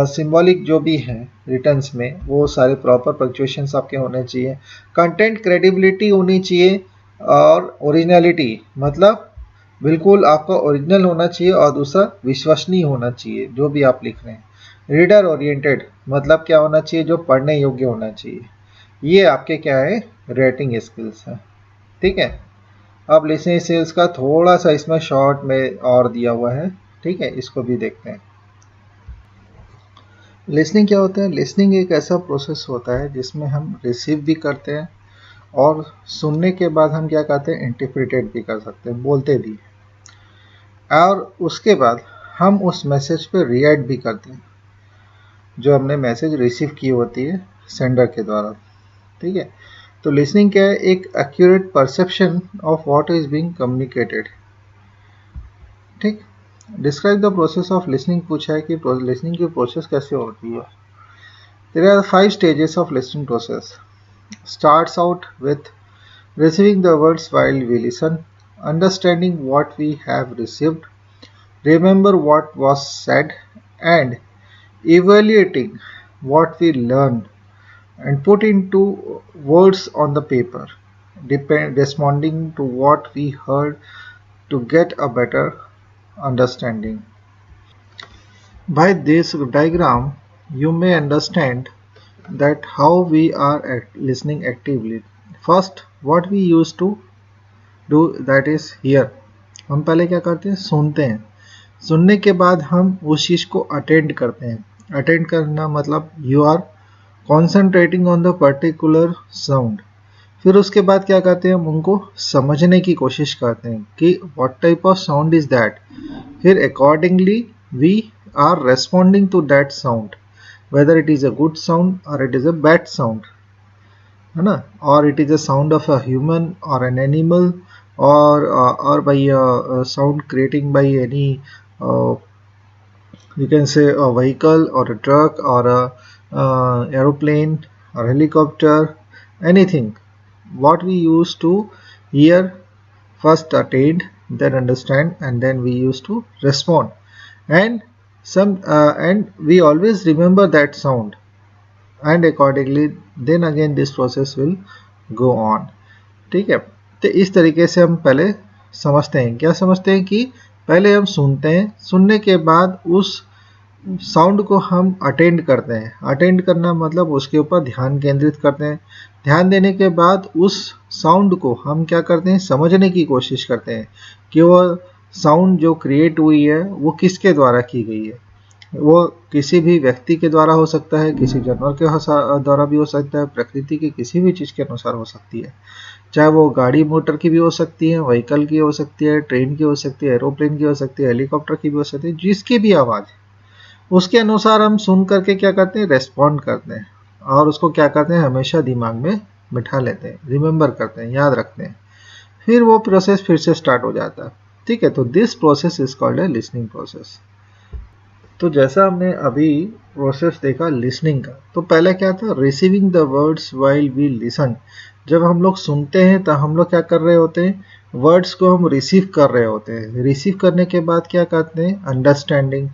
symbolic जो भी हैं रिटर्न्स में वो सारे प्रॉपर पंक्चुएशंस आपके होने चाहिए, कंटेंट क्रेडिबिलिटी होनी चाहिए, और ओरिजिनलिटी मतलब बिल्कुल आपका ओरिजिनल होना चाहिए, और दूसरा विश्वसनीय होना चाहिए जो भी आप लिख रहे हैं। रीडर ओरिएंटेड मतलब क्या होना चाहिए, जो पढ़ने योग्य होना चाहिए। ये आपके क्या है, राइटिंग स्किल्स हैं। ठीक है। अब लिसनिंग स्किल्स का थोड़ा सा इसमें शॉर्ट में और दिया हुआ है, ठीक है, इसको भी देखते हैं। लिसनिंग क्या होता है? लिसनिंग एक ऐसा प्रोसेस होता है जिसमें हम रिसीव भी करते हैं और सुनने के बाद हम क्या करते हैं, इंटरप्रिटेट भी कर सकते हैं, बोलते भी, और उसके बाद हम उस मैसेज पे रिएक्ट भी करते हैं जो हमने मैसेज रिसीव की होती है सेंडर के द्वारा, ठीक है। तो लिसनिंग क्या है? एक accurate perception of what is being communicated, ठीक। Describe the process of listening पूछा है कि लिसनिंग की प्रोसेस कैसे होती है। There are 5 stages of listening process. Starts out with receiving the words while we listen, understanding what we have received, remember what was said, and evaluating what we learned and put into words on the paper, responding to what we heard to get a better understanding. By this diagram, you may understand that how we are listening actively. First, what we used to do, that is hear. हम पहले क्या करते हैं? सुनते हैं। सुनने के बाद हम उस चीज़ को अटेंड करते हैं। अटेंड करना मतलब you are concentrating on the particular sound. फिर उसके बाद क्या करते हैं? हम उनको समझने की कोशिश करते हैं कि what type of sound is that. फिर accordingly we are responding to that sound, whether it is a good sound or it is a bad sound, है ना, or it is a sound of a human or an animal, or by a sound creating by any you can say a vehicle or a truck or a aeroplane or helicopter, anything what we used to hear, first attend, then understand, and then we used to respond, and and we always remember that sound, and accordingly then again this process will go on, ठीक है। तो इस तरीके से हम पहले समझते हैं। क्या समझते हैं? कि पहले हम सुनते हैं, सुनने के बाद उस साउंड को हम अटेंड करते हैं। अटेंड करना मतलब उसके ऊपर ध्यान केंद्रित करते हैं। ध्यान देने के बाद उस साउंड को हम क्या करते हैं? समझने की कोशिश करते हैं कि वो साउंड जो क्रिएट हुई है वो किसके द्वारा की गई है। वो किसी भी व्यक्ति के द्वारा हो सकता है, किसी जानवर के द्वारा भी हो सकता है, प्रकृति के किसी भी चीज़ के अनुसार हो सकती है, चाहे वो गाड़ी मोटर की भी हो सकती है, व्हीकल की हो सकती है, ट्रेन की हो सकती है, एरोप्लेन की हो सकती है, हेलीकॉप्टर की भी हो सकती है, जिसकी भी आवाज़ उसके अनुसार हम सुन करके क्या करते हैं? रेस्पॉन्ड करते हैं, और उसको क्या करते हैं? हमेशा दिमाग में बिठा लेते हैं, रिमेंबर करते हैं, याद रखते हैं। फिर वो प्रोसेस फिर से स्टार्ट हो जाता है, ठीक है। तो this process is called a listening process. तो जैसा हमने अभी प्रोसेस देखा लिसनिंग का, तो पहले क्या था? Receiving the words while we listen. जब हम लोग सुनते हैं तो हम लोग क्या कर रहे होते हैं? वर्ड्स को हम रिसीव कर रहे होते हैं। रिसीव करने के बाद क्या करते हैं? अंडरस्टैंडिंग।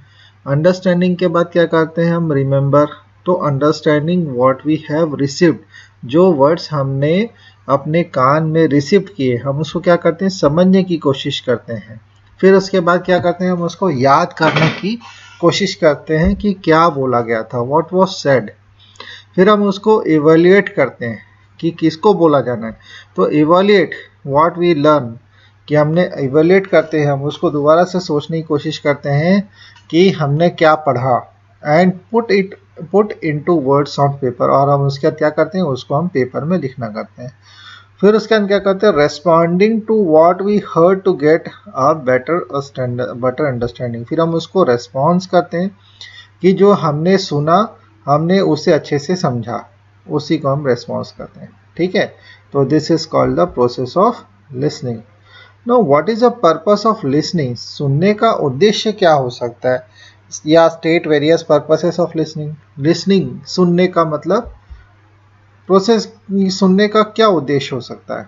अंडरस्टैंडिंग के बाद क्या करते हैं? हम रिमेंबर। तो understanding what we have received, जो वर्ड्स हमने अपने कान में रिसीव किए, हम उसको क्या करते हैं? समझने की कोशिश करते हैं। फिर उसके बाद क्या करते हैं? हम उसको याद करने की कोशिश करते हैं कि क्या बोला गया था, व्हाट वाज सेड। फिर हम उसको इवैल्यूएट करते हैं कि किसको बोला जाना है। तो इवैल्यूएट व्हाट वी लर्न, कि हमने इवैल्यूएट करते हैं, हम उसको दोबारा से सोचने की कोशिश करते हैं कि हमने क्या पढ़ा, and put into words on paper, और हम उसके बाद क्या करते हैं? उसको हम पेपर में लिखना करते हैं। फिर उसके अंदर क्या करते हैं? Responding to what we heard to get a better understanding. फिर हम उसको रेस्पॉन्स करते हैं कि जो हमने सुना, हमने उसे अच्छे से समझा, उसी को हम रेस्पॉन्स करते हैं, ठीक है। तो this is called the process of listening. Know what is the purpose of listening? सुनने का उद्देश्य क्या हो सकता है? या state various purposes of listening. Listening सुनने का मतलब प्रोसेस, सुनने का क्या उद्देश्य हो सकता है,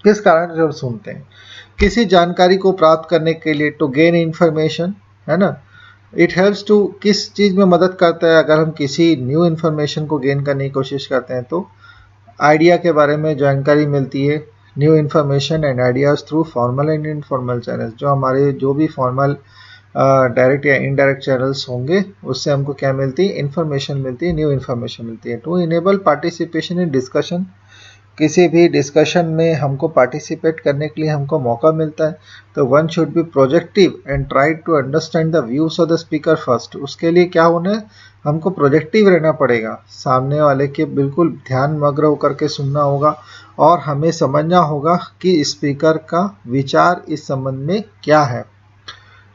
किस कारण से हम सुनते हैं? किसी जानकारी को प्राप्त करने के लिए, टू गेन इंफॉर्मेशन, है ना। इट हेल्प्स टू, किस चीज़ में मदद करता है? अगर हम किसी न्यू इन्फॉर्मेशन को गेन करने की कोशिश करते हैं तो आइडिया के बारे में जानकारी मिलती है। New information and ideas through formal and informal channels, जो हमारे जो भी फॉर्मल डायरेक्ट या इनडायरेक्ट चैनल्स होंगे, उससे हमको क्या मिलती है? इन्फॉर्मेशन मिलती है, न्यू इन्फॉर्मेशन मिलती है। To enable participation in discussion, किसी भी डिस्कशन में हमको पार्टिसिपेट करने के लिए हमको मौका मिलता है, तो one should be projective and try to understand the views of the speaker first. उसके लिए क्या होना है, हमको प्रोजेक्टिव रहना पड़ेगा, सामने वाले के बिल्कुल ध्यान मग्न होकर के सुनना होगा और हमें समझना होगा कि स्पीकर का विचार इस संबंध में क्या है।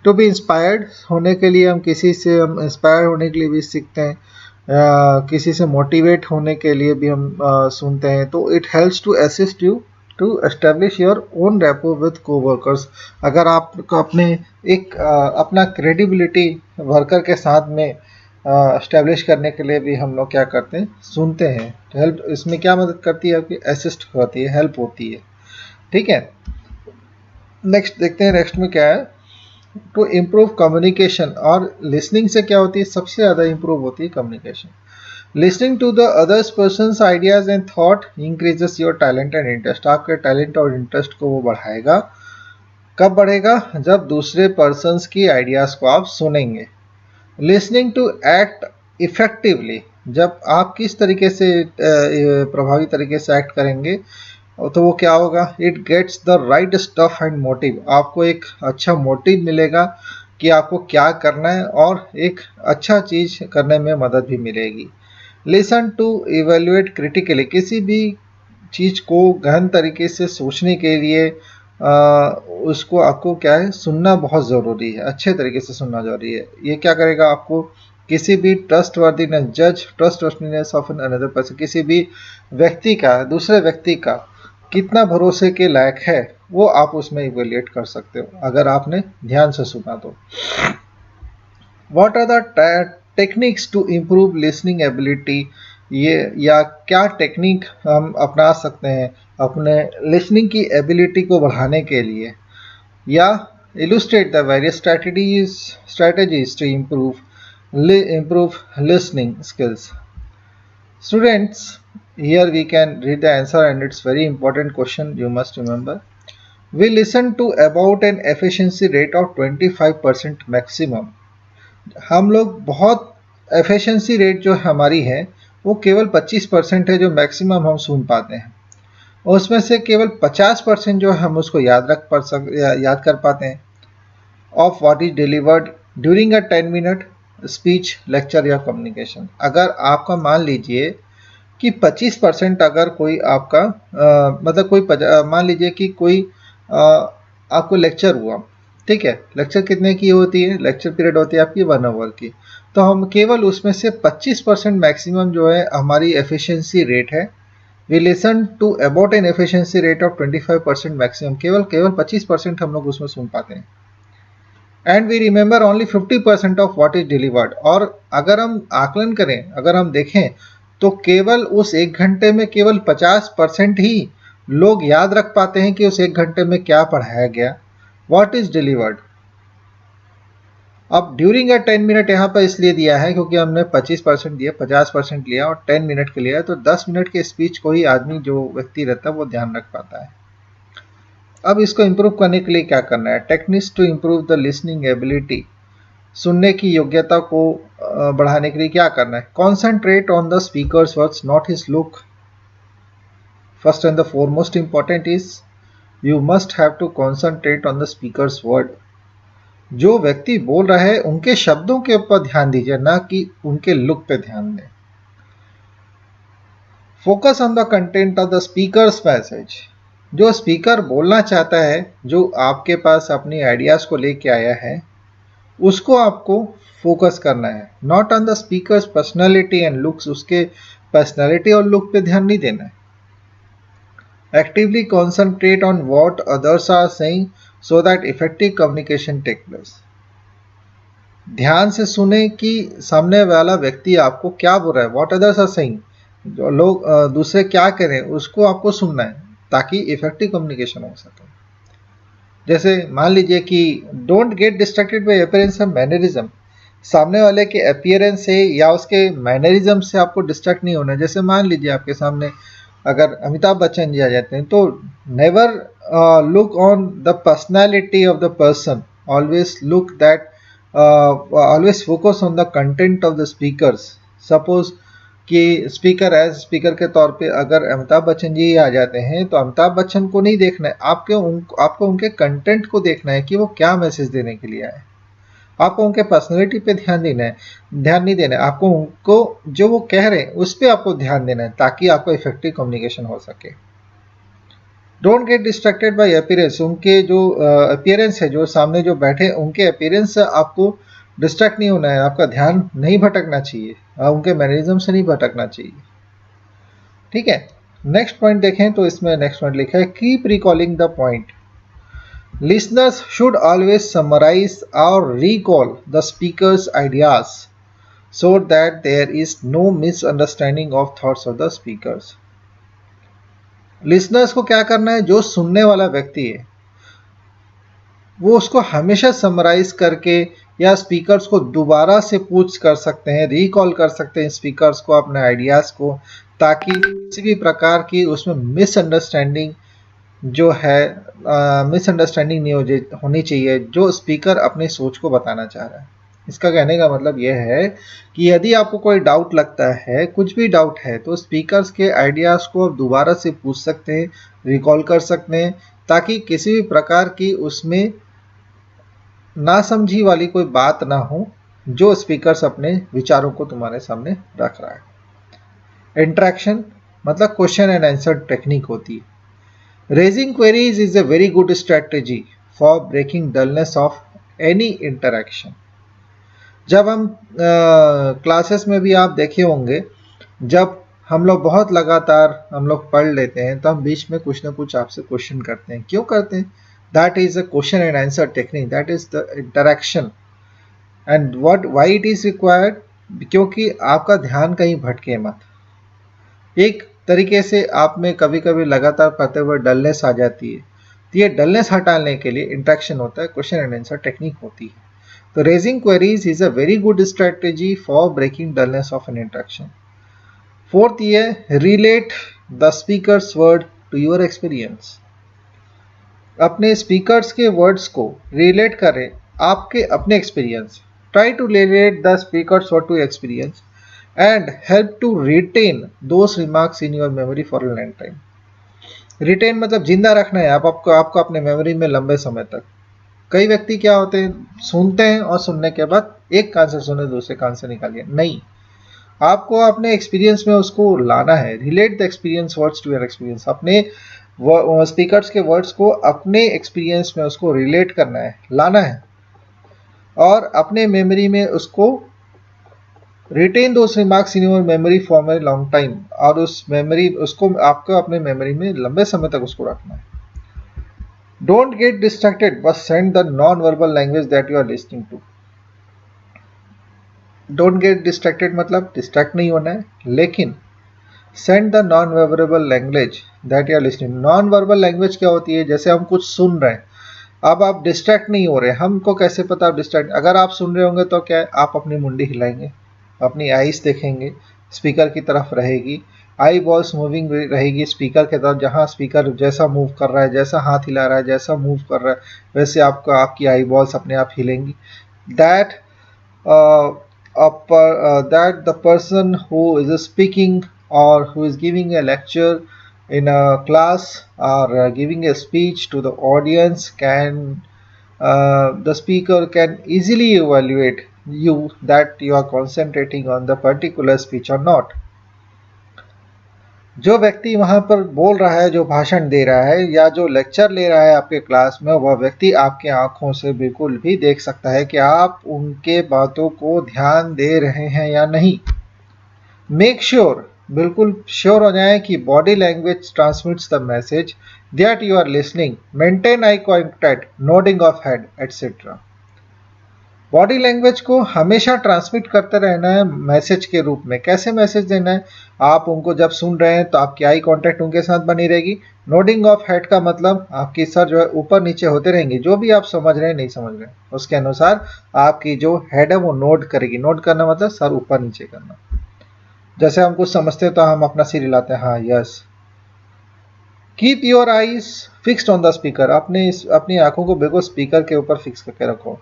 टू बी इंस्पायर्ड होने के लिए हम किसी से हम इंस्पायर होने के लिए भी सीखते हैं, किसी से मोटिवेट होने के लिए भी हम सुनते हैं। तो it helps to assist you to establish your own rapport with coworkers. अगर आपको अपना क्रेडिबिलिटी वर्कर के साथ में एस्टेब्लिश करने के लिए भी हम लोग क्या करते हैं, सुनते हैं। हेल्प इसमें क्या मदद करती है, आपकी असिस्ट होती है, हेल्प होती है। ठीक है, नेक्स्ट देखते हैं, नेक्स्ट में क्या है, टू इम्प्रूव कम्युनिकेशन। और लिसनिंग से क्या होती है, सबसे ज़्यादा इम्प्रूव होती है communication. Listening to the others persons ideas and thought increases your talent and interest. आपके टैलेंट और इंटरेस्ट को वो बढ़ाएगा। कब बढ़ेगा, जब दूसरे पर्सन्स की आइडियाज को आप सुनेंगे। लिसनिंग टू एक्ट इफेक्टिवली, जब आप किस तरीके से प्रभावी तरीके से एक्ट करेंगे तो वो क्या होगा, it gets the right stuff and motive. आपको एक अच्छा मोटिव मिलेगा कि आपको क्या करना है और एक अच्छा चीज करने में मदद भी मिलेगी। लिसन टू इवेल्युएट क्रिटिकली, किसी भी चीज को गहन तरीके से सोचने के लिए उसको आपको क्या है, सुनना बहुत ज़रूरी है, अच्छे तरीके से सुनना जरूरी है। ये क्या करेगा, आपको किसी भी trustworthiness of an another person, किसी भी व्यक्ति का, दूसरे व्यक्ति का कितना भरोसे के लायक है वो आप उसमें इवेल्युएट कर सकते हो अगर आपने ध्यान से सुना तो। What are the techniques to improve listening ability, ये या क्या टेक्निक हम अपना सकते हैं अपने लिसनिंग की एबिलिटी को बढ़ाने के लिए, या illustrate the various strategies to improve listening skills. Students, here we can read the answer and it's very important question you must remember. We listen to about an efficiency rate of 25% maximum. हम लोग बहुत efficiency rate जो हमारी है वो केवल 25% है जो मैक्सिमम हम सुन पाते हैं, और उसमें से केवल 50% जो हम उसको याद कर पाते हैं of what is delivered during a 10 minute speech, lecture या कम्युनिकेशन। अगर आपका मान लीजिए कि 25% अगर कोई आपका मतलब कोई मान लीजिए कि कोई आपको लेक्चर हुआ, ठीक है, लेक्चर कितने की होती है, लेक्चर पीरियड होती है आपकी 1 आवर की, तो हम केवल उसमें से 25% मैक्सिमम जो है हमारी एफिशिएंसी रेट है। We listen to about an efficiency rate of 25% maximum, केवल 25% हम लोग उसमें सुन पाते हैं। And we remember only 50% of what is delivered. और अगर हम आकलन करें, अगर हम देखें तो केवल उस 1 घंटे में केवल 50% ही लोग याद रख पाते हैं कि उस 1 घंटे में क्या पढ़ाया गया, व्हाट इज डिलीवर्ड। अब ड्यूरिंग अ 10 मिनट यहाँ पर इसलिए दिया है क्योंकि हमने 25% दिया, 50% लिया और 10 मिनट के लिया, तो 10 मिनट के स्पीच को ही आदमी जो व्यक्ति रहता है वो ध्यान रख पाता है। अब इसको इम्प्रूव करने के लिए क्या करना है, techniques to improve the listening ability, सुनने की योग्यता को बढ़ाने के लिए क्या करना है, concentrate on the speaker's words not his look. First and the foremost important is you must have to concentrate on the speaker's word. जो व्यक्ति बोल रहा है उनके शब्दों के ऊपर ध्यान दीजिए, ना कि उनके लुक पे ध्यान दें। Focus on the content of the speakers message, जो स्पीकर बोलना चाहता है, जो आपके पास अपनी आइडियाज को लेके आया है, उसको आपको फोकस करना है, not on the speaker's personality and looks. उसके पर्सनैलिटी और लुक पे ध्यान नहीं देना है। Actively concentrate on what others are saying so that effective communication take place. ध्यान से सुने कि सामने वाला व्यक्ति आपको क्या बोल रहा है, व्हाट अदर्स आर सेइंग, जो लोग दूसरे क्या कह रहे हैं उसको आपको सुनना है ताकि इफेक्टिव कम्युनिकेशन हो सके। जैसे मान लीजिए कि don't get distracted by appearance and mannerism, सामने वाले के अपीयरेंस से या उसके मैनरिज्म से आपको डिस्ट्रैक्ट नहीं होना है। जैसे मान लीजिए आपके सामने अगर अमिताभ बच्चन जी आ जाते हैं तो never look on the personality of the person, always look that always focus on the content of the speakers. Suppose कि स्पीकर एज स्पीकर के तौर पे अगर अमिताभ बच्चन जी आ जाते हैं तो अमिताभ बच्चन को नहीं देखना है, आपको उनके कंटेंट को देखना है कि वो क्या मैसेज देने के लिए आए। आपको उनके पर्सनैलिटी पे ध्यान देना है, ध्यान नहीं देना है, आपको उनको जो वो कह रहे हैं उस पर आपको ध्यान देना है ताकि आपको इफेक्टिव कम्युनिकेशन हो सके। Don't get distracted by appearance, उनके जो अपीयरेंस है, जो सामने जो बैठे उनके अपीयरेंस से आपको डिस्ट्रैक्ट नहीं होना है, आपका ध्यान नहीं भटकना चाहिए, उनके मैनरिज्म से नहीं भटकना चाहिए। ठीक है, नेक्स्ट पॉइंट देखें तो इसमें नेक्स्ट पॉइंट लिखा है keep recalling the point. Listeners should always summarize और recall the speaker's ideas so that there is no misunderstanding of thoughts of the speakers। Listeners को क्या करना है, जो सुनने वाला व्यक्ति है वो उसको हमेशा समराइज करके या स्पीकर्स को दोबारा से पूछ कर सकते हैं, रिकॉल कर सकते हैं स्पीकर्स को, अपने आइडियाज को, ताकि किसी भी प्रकार की उसमें मिसअंडरस्टैंडिंग जो है मिसअंडरस्टैंडिंग नहीं होनी चाहिए जो स्पीकर अपनी सोच को बताना चाह रहा है। इसका कहने का मतलब यह है कि यदि आपको कोई डाउट लगता है, कुछ भी डाउट है, तो स्पीकर्स के आइडियाज को आप दोबारा से पूछ सकते हैं, रिकॉल कर सकते हैं, ताकि किसी भी प्रकार की उसमें नासमझी वाली कोई बात ना हो जो स्पीकर्स अपने विचारों को तुम्हारे सामने रख रहा है। इंटरेक्शन मतलब क्वेश्चन एंड आंसर टेक्निक होती है। Raising queries is a very good strategy for breaking dullness of any interaction. जब हम क्लासेस में भी आप देखे होंगे, जब हम लोग बहुत लगातार हम लोग पढ़ लेते हैं तो हम बीच में कुछ ना कुछ आपसे क्वेश्चन करते हैं। क्यों करते हैं? That is a question and answer technique, that is the interaction and why it is required, क्योंकि आपका ध्यान कहीं भटके मत। एक तरीके से आप में कभी कभी लगातार पढ़ते हुए डलनेस आ जाती है, तो ये डलनेस हटाने के लिए इंटरेक्शन होता है, क्वेश्चन एंड आंसर टेक्निक होती है। तो raising queries is a very good strategy for breaking dullness of an interaction। Fourth ये relate the speaker's word to your experience। अपने स्पीकर्स के वर्ड्स को रिलेट करें आपके अपने experience. Try to relate the speaker's word to experience and help to retain those remarks in your memory for a long time. Retain मतलब जिंदा रखना है आपको अपने मेमोरी में लंबे समय तक। कई व्यक्ति क्या होते हैं, सुनते हैं और सुनने के बाद एक कान से सुने दूसरे कान से निकालिए, नहीं, आपको अपने एक्सपीरियंस में उसको लाना है। Relate the experience words to your experience. अपने स्पीकर्स के वर्ड्स को अपने एक्सपीरियंस में उसको रिलेट करना है, लाना है, और अपने मेमोरी में उसको retain those remarks in your memory for a long time, और उस मेमोरी उसको आपको अपने मेमोरी में लंबे समय तक उसको रखना है। Don't get distracted, but send the non-verbal language that you are listening to। Don't get distracted मतलब distract नहीं होना है, लेकिन send the non-verbal language that you are listening। non-verbal language क्या होती है? जैसे हम कुछ सुन रहे हैं, अब आप डिस्ट्रैक्ट नहीं हो रहे, हमको कैसे पता आप डिस्ट्रैक्ट? अगर आप सुन रहे होंगे तो क्या है, आप अपनी मुंडी हिलाएंगे, अपनी आईज देखेंगे, स्पीकर की तरफ रहेगी, आई बॉल्स मूविंग रहेगी स्पीकर के तरफ, जहां स्पीकर जैसा मूव कर रहा है, जैसा हाथ हिला रहा है, जैसा मूव कर रहा है, वैसे आपकी आई बॉल्स अपने आप हिलेंगी। That the person who is speaking और who is giving a lecture in a class or giving a speech to the audience the speaker can easily evaluate you that you are concentrating on the particular speech or not। जो व्यक्ति वहां पर बोल रहा है, जो भाषण दे रहा है या जो लेक्चर ले रहा है आपके क्लास में, वह व्यक्ति आपके आंखों से बिल्कुल भी देख सकता है कि आप उनके बातों को ध्यान दे रहे हैं या नहीं। मेक श्योर, बिल्कुल श्योर हो जाए कि body language transmits the message that you are listening. Maintain eye contact, nodding of head etcetera. Body language को हमेशा ट्रांसमिट करते रहना है मैसेज के रूप में। कैसे मैसेज देना है? आप उनको जब सुन रहे हैं तो आपकी आई कॉन्टैक्ट उनके साथ बनी रहेगी। नोडिंग ऑफ हेड का मतलब आपकी सर जो है ऊपर नीचे होते रहेंगे, जो भी आप समझ रहे हैं नहीं समझ रहे हैं उसके अनुसार आपकी जो हेड है वो नोड करेगी। नोड करना मतलब सर ऊपर नीचे करना। जैसे हम कुछ समझते हैं तो हम अपना सिर हिलाते हैं, हाँ yes, keep your eyes fixed on the speaker, अपनी आंखों को बिल्कुल स्पीकर के ऊपर फिक्स करके रखो।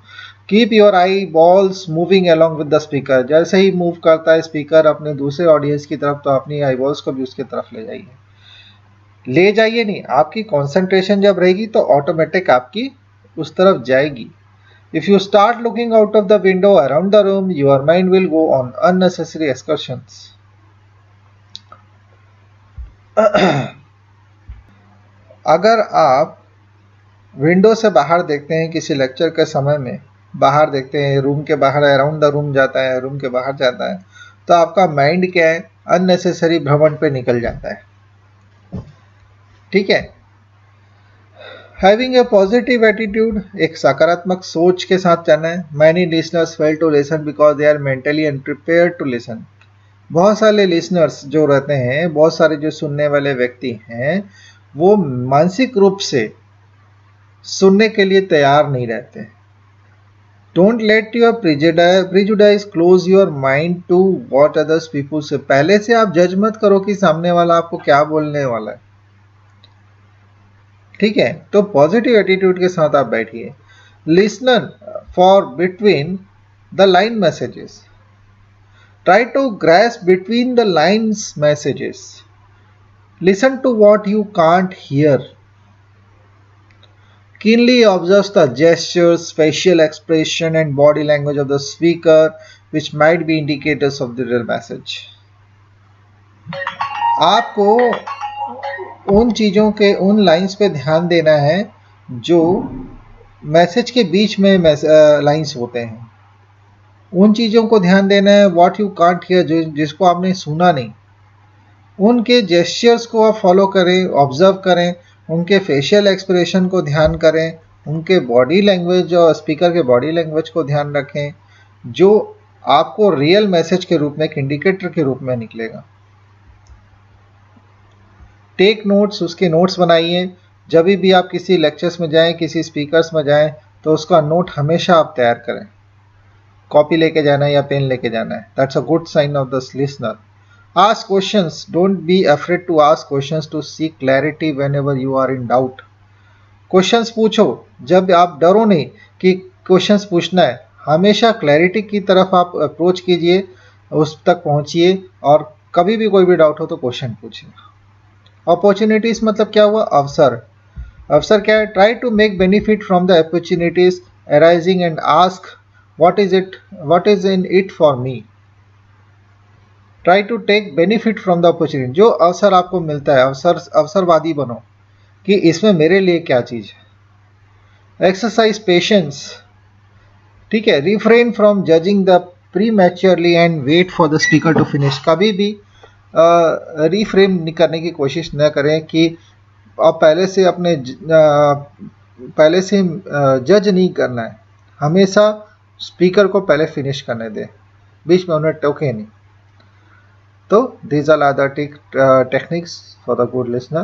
Keep your I balls moving along with the speaker, जैसे ही मूव करता है स्पीकर अपने दूसरे ऑडियंस की तरफ तो अपनी आई बॉल्स को भी उसकी तरफ ले जाइए नहीं, आपकी कॉन्सेंट्रेशन जब रहेगी तो ऑटोमेटिक आपकी उस तरफ जाएगी। If you start looking out of the window around the room, your mind will go on unnecessary excursions. अगर आप विंडो से बाहर देखते हैं किसी लेक्चर के समय में, बाहर देखते हैं रूम के बाहर, अराउंड द रूम जाता है, रूम के बाहर जाता है, तो आपका माइंड क्या है, अननेसेसरी भ्रमण पे निकल जाता है। ठीक है। Having a positive attitude, एक सकारात्मक सोच के साथ जाना है। Many listeners fail to listen because they are mentally unprepared to listen. बहुत सारे लिसनर्स जो रहते हैं, बहुत सारे जो सुनने वाले व्यक्ति हैं, वो मानसिक रूप से सुनने के लिए तैयार नहीं रहते। Don't let your prejudice close your mind to what others people say. पहले से आप जज मत करो कि सामने वाला आपको क्या बोलने वाला है। ठीक है, तो पॉजिटिव एटीट्यूड के साथ आप बैठिए। Listener for between the line messages, try to grasp between the lines messages, listen to what you can't hear, keenly observe the gestures, facial expression and body language of the speaker which might be indicators of the real message. आपको उन चीज़ों के, उन lines पे ध्यान देना है जो मैसेज के बीच में लाइंस होते हैं। उन चीज़ों को ध्यान देना है व्हाट यू कांट हियर, जिसको आपने सुना नहीं। उनके जेस्चर्स को आप फॉलो करें, ऑब्जर्व करें, उनके फेशियल एक्सप्रेशन को ध्यान करें, उनके बॉडी लैंग्वेज और स्पीकर के बॉडी लैंग्वेज को ध्यान रखें, जो आपको रियल मैसेज के रूप में, एक इंडिकेटर के रूप में निकलेगा। टेक नोट्स, उसके नोट्स बनाइए। जब भी आप किसी लेक्चर्स में जाएं, किसी स्पीकर्स में जाएं, तो उसका नोट हमेशा आप तैयार करें। कॉपी लेके जाना है या पेन लेके जाना है, that's a good sign of the listener. Ask questions. Don't be afraid to ask questions to seek clarity whenever you are in doubt. Questions पूछो, जब आप डरो नहीं कि क्वेश्चंस पूछना है, हमेशा क्लैरिटी की तरफ आप अप्रोच कीजिए, उस तक पहुंचिए, और कभी भी कोई भी डाउट हो तो क्वेश्चन पूछिए। अपॉर्चुनिटीज मतलब क्या हुआ, अवसर। अवसर क्या है, try to make benefit from the opportunities arising and ask what is in it for me. Try to take benefit from the opportunity, जो अवसर आपको मिलता है, अवसरवादी बनो कि इसमें मेरे लिए क्या चीज़ है। एक्सरसाइज पेशेंस, ठीक है। Refrain from judging the prematurely and wait for the speaker to finish. कभी भी रिफ्रेम करने की कोशिश न करें कि आप पहले से जज नहीं करना है, हमेशा स्पीकर को पहले फिनिश करने दें, बीच में उन्हें टोके नहीं। तो these are the techniques for the good listener.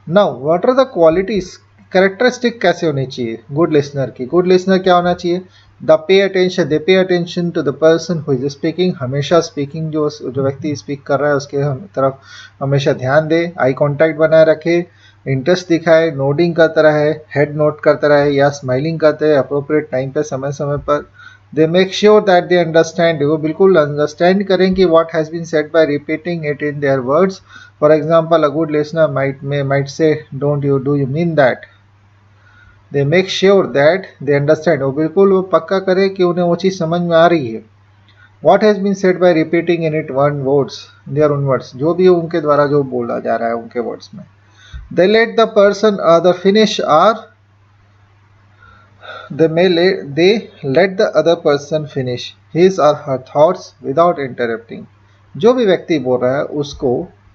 Now what are the qualities, characteristic कैसे होनी चाहिए गुड लिसनर की। गुड लिसनर क्या होना चाहिए, they pay attention to the person who is speaking. हमेशा स्पीकिंग जो व्यक्ति स्पीक कर रहा है उसके तरफ हमेशा ध्यान दे, आई कॉन्टैक्ट बनाए रखे, इंटरेस्ट दिखाए, नोडिंग करता रहे, हेड नोट करता रहे या स्माइलिंग करते रहे अप्रोप्रिएट टाइम पे, समय समय पर। They make sure that they understand, वो बिल्कुल अंडरस्टैंड करें कि what has been said by repeating it in their words. For example, a good listener might say, do you mean that? They make sure that they understand, वो बिल्कुल वो पक्का करें कि उन्हें वो चीज़ समझ में आ रही है। What has been said by repeating in it their own words, जो भी उनके द्वारा जो बोला जा रहा है उनके वर्ड्स में। They let the person finish or they let the other person finish his or her thoughts without interrupting. जो भी व्यक्ति बोल रहा है उसको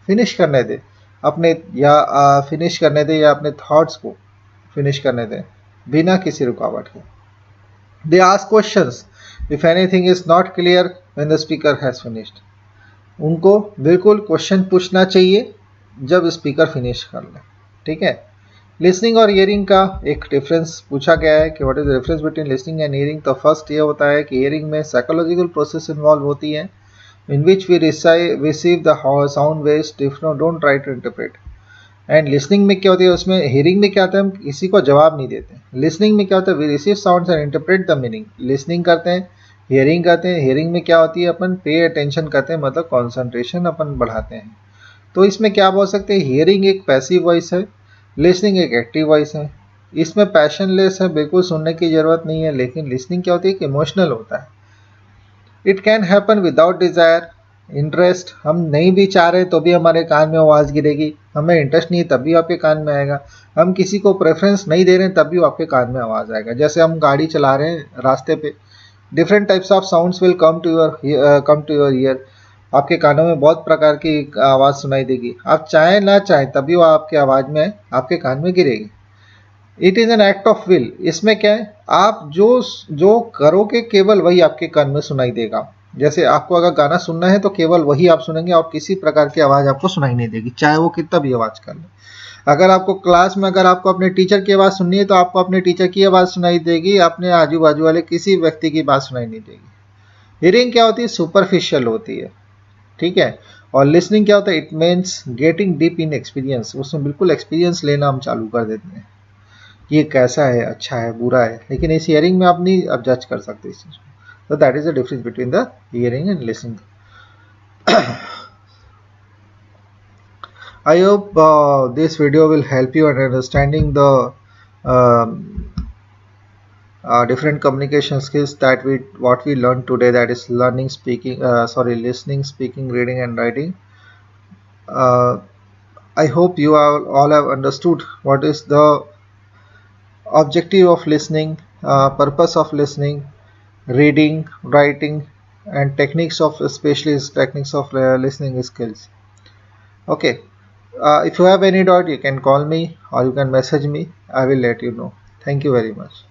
फिनिश करने दे, अपने या फिनिश करने दे या अपने थॉट्स को फिनिश करने दे बिना किसी रुकावट के। They ask questions if anything is not clear when the speaker has finished. उनको बिल्कुल क्वेश्चन पूछना चाहिए जब स्पीकर फिनिश कर ले। ठीक है। लिसनिंग और हियरिंग का एक डिफरेंस पूछा गया है कि what is the difference between listening and hearing. तो फर्स्ट ये होता है कि हियरिंग में साइकोलॉजिकल प्रोसेस इन्वॉल्व होती है, in which we receive the sound waves, don't try to interpret. And listening में क्या होती है, उसमें हियरिंग में क्या होता है, हम किसी को जवाब नहीं देते। लिसनिंग में क्या होता है, we receive sounds and interpret the meaning. Listening करते हैं, हियरिंग करते हैं। हियरिंग में क्या होती है, अपन पे अटेंशन करते हैं, मतलब कॉन्सेंट्रेशन अपन बढ़ाते हैं। तो इसमें क्या बोल सकते हैं, हियरिंग एक पैसिव वॉइस है, लिसनिंग एक एक्टिव वॉइस है। इसमें पैशनलेस है, बिल्कुल सुनने की जरूरत नहीं है। लेकिन लिसनिंग क्या होती है कि इमोशनल होता है। It can happen without desire, interest, हम नहीं भी चाह रहे तो भी हमारे कान में आवाज़ गिरेगी। हमें इंटरेस्ट नहीं है तब भी आपके कान में आएगा। हम किसी को प्रेफरेंस नहीं दे रहे हैं तब भी आपके कान में आवाज़ आएगा। जैसे हम गाड़ी चला रहे हैं रास्ते पे, different types of sounds will come to your ear. आपके कानों में बहुत प्रकार की आवाज़ सुनाई देगी। आप चाहें ना चाहें तभी वो आपके आवाज़ में आपके कान में गिरेगी। It is an act of will. इसमें क्या है, आप जो जो करोगे केवल वही आपके कान में सुनाई देगा। जैसे आपको अगर गाना सुनना है तो केवल वही आप सुनेंगे और किसी प्रकार की आवाज़ आपको सुनाई नहीं देगी, चाहे वो कितना भी आवाज़ कर ले। अगर आपको क्लास में अगर आपको अपने टीचर की आवाज़ सुननी है तो आपको अपने टीचर की आवाज़ सुनाई देगी, अपने आजू बाजू वाले किसी व्यक्ति की बात सुनाई नहीं देगी। हियरिंग क्या होती है, सुपरफिशियल होती है, ठीक है। और लिसनिंग क्या होता है, it means getting deep in experience. उसमें बिल्कुल एक्सपीरियंस लेना हम चालू कर देते हैं, ये कैसा है, अच्छा है, बुरा है। लेकिन इस हियरिंग में आप नहीं अब जज कर सकते इस चीज़ को। तो that is the difference between the hearing and listening. I hope this video will help you in understanding the different communication skills that what we learned today, that is learning, speaking, listening, speaking, reading and writing. I hope you all have understood what is the objective of listening, purpose of listening, reading, writing and techniques of, especially techniques of listening skills. Okay, if you have any doubt you can call me or you can message me. I will let you know. Thank you very much.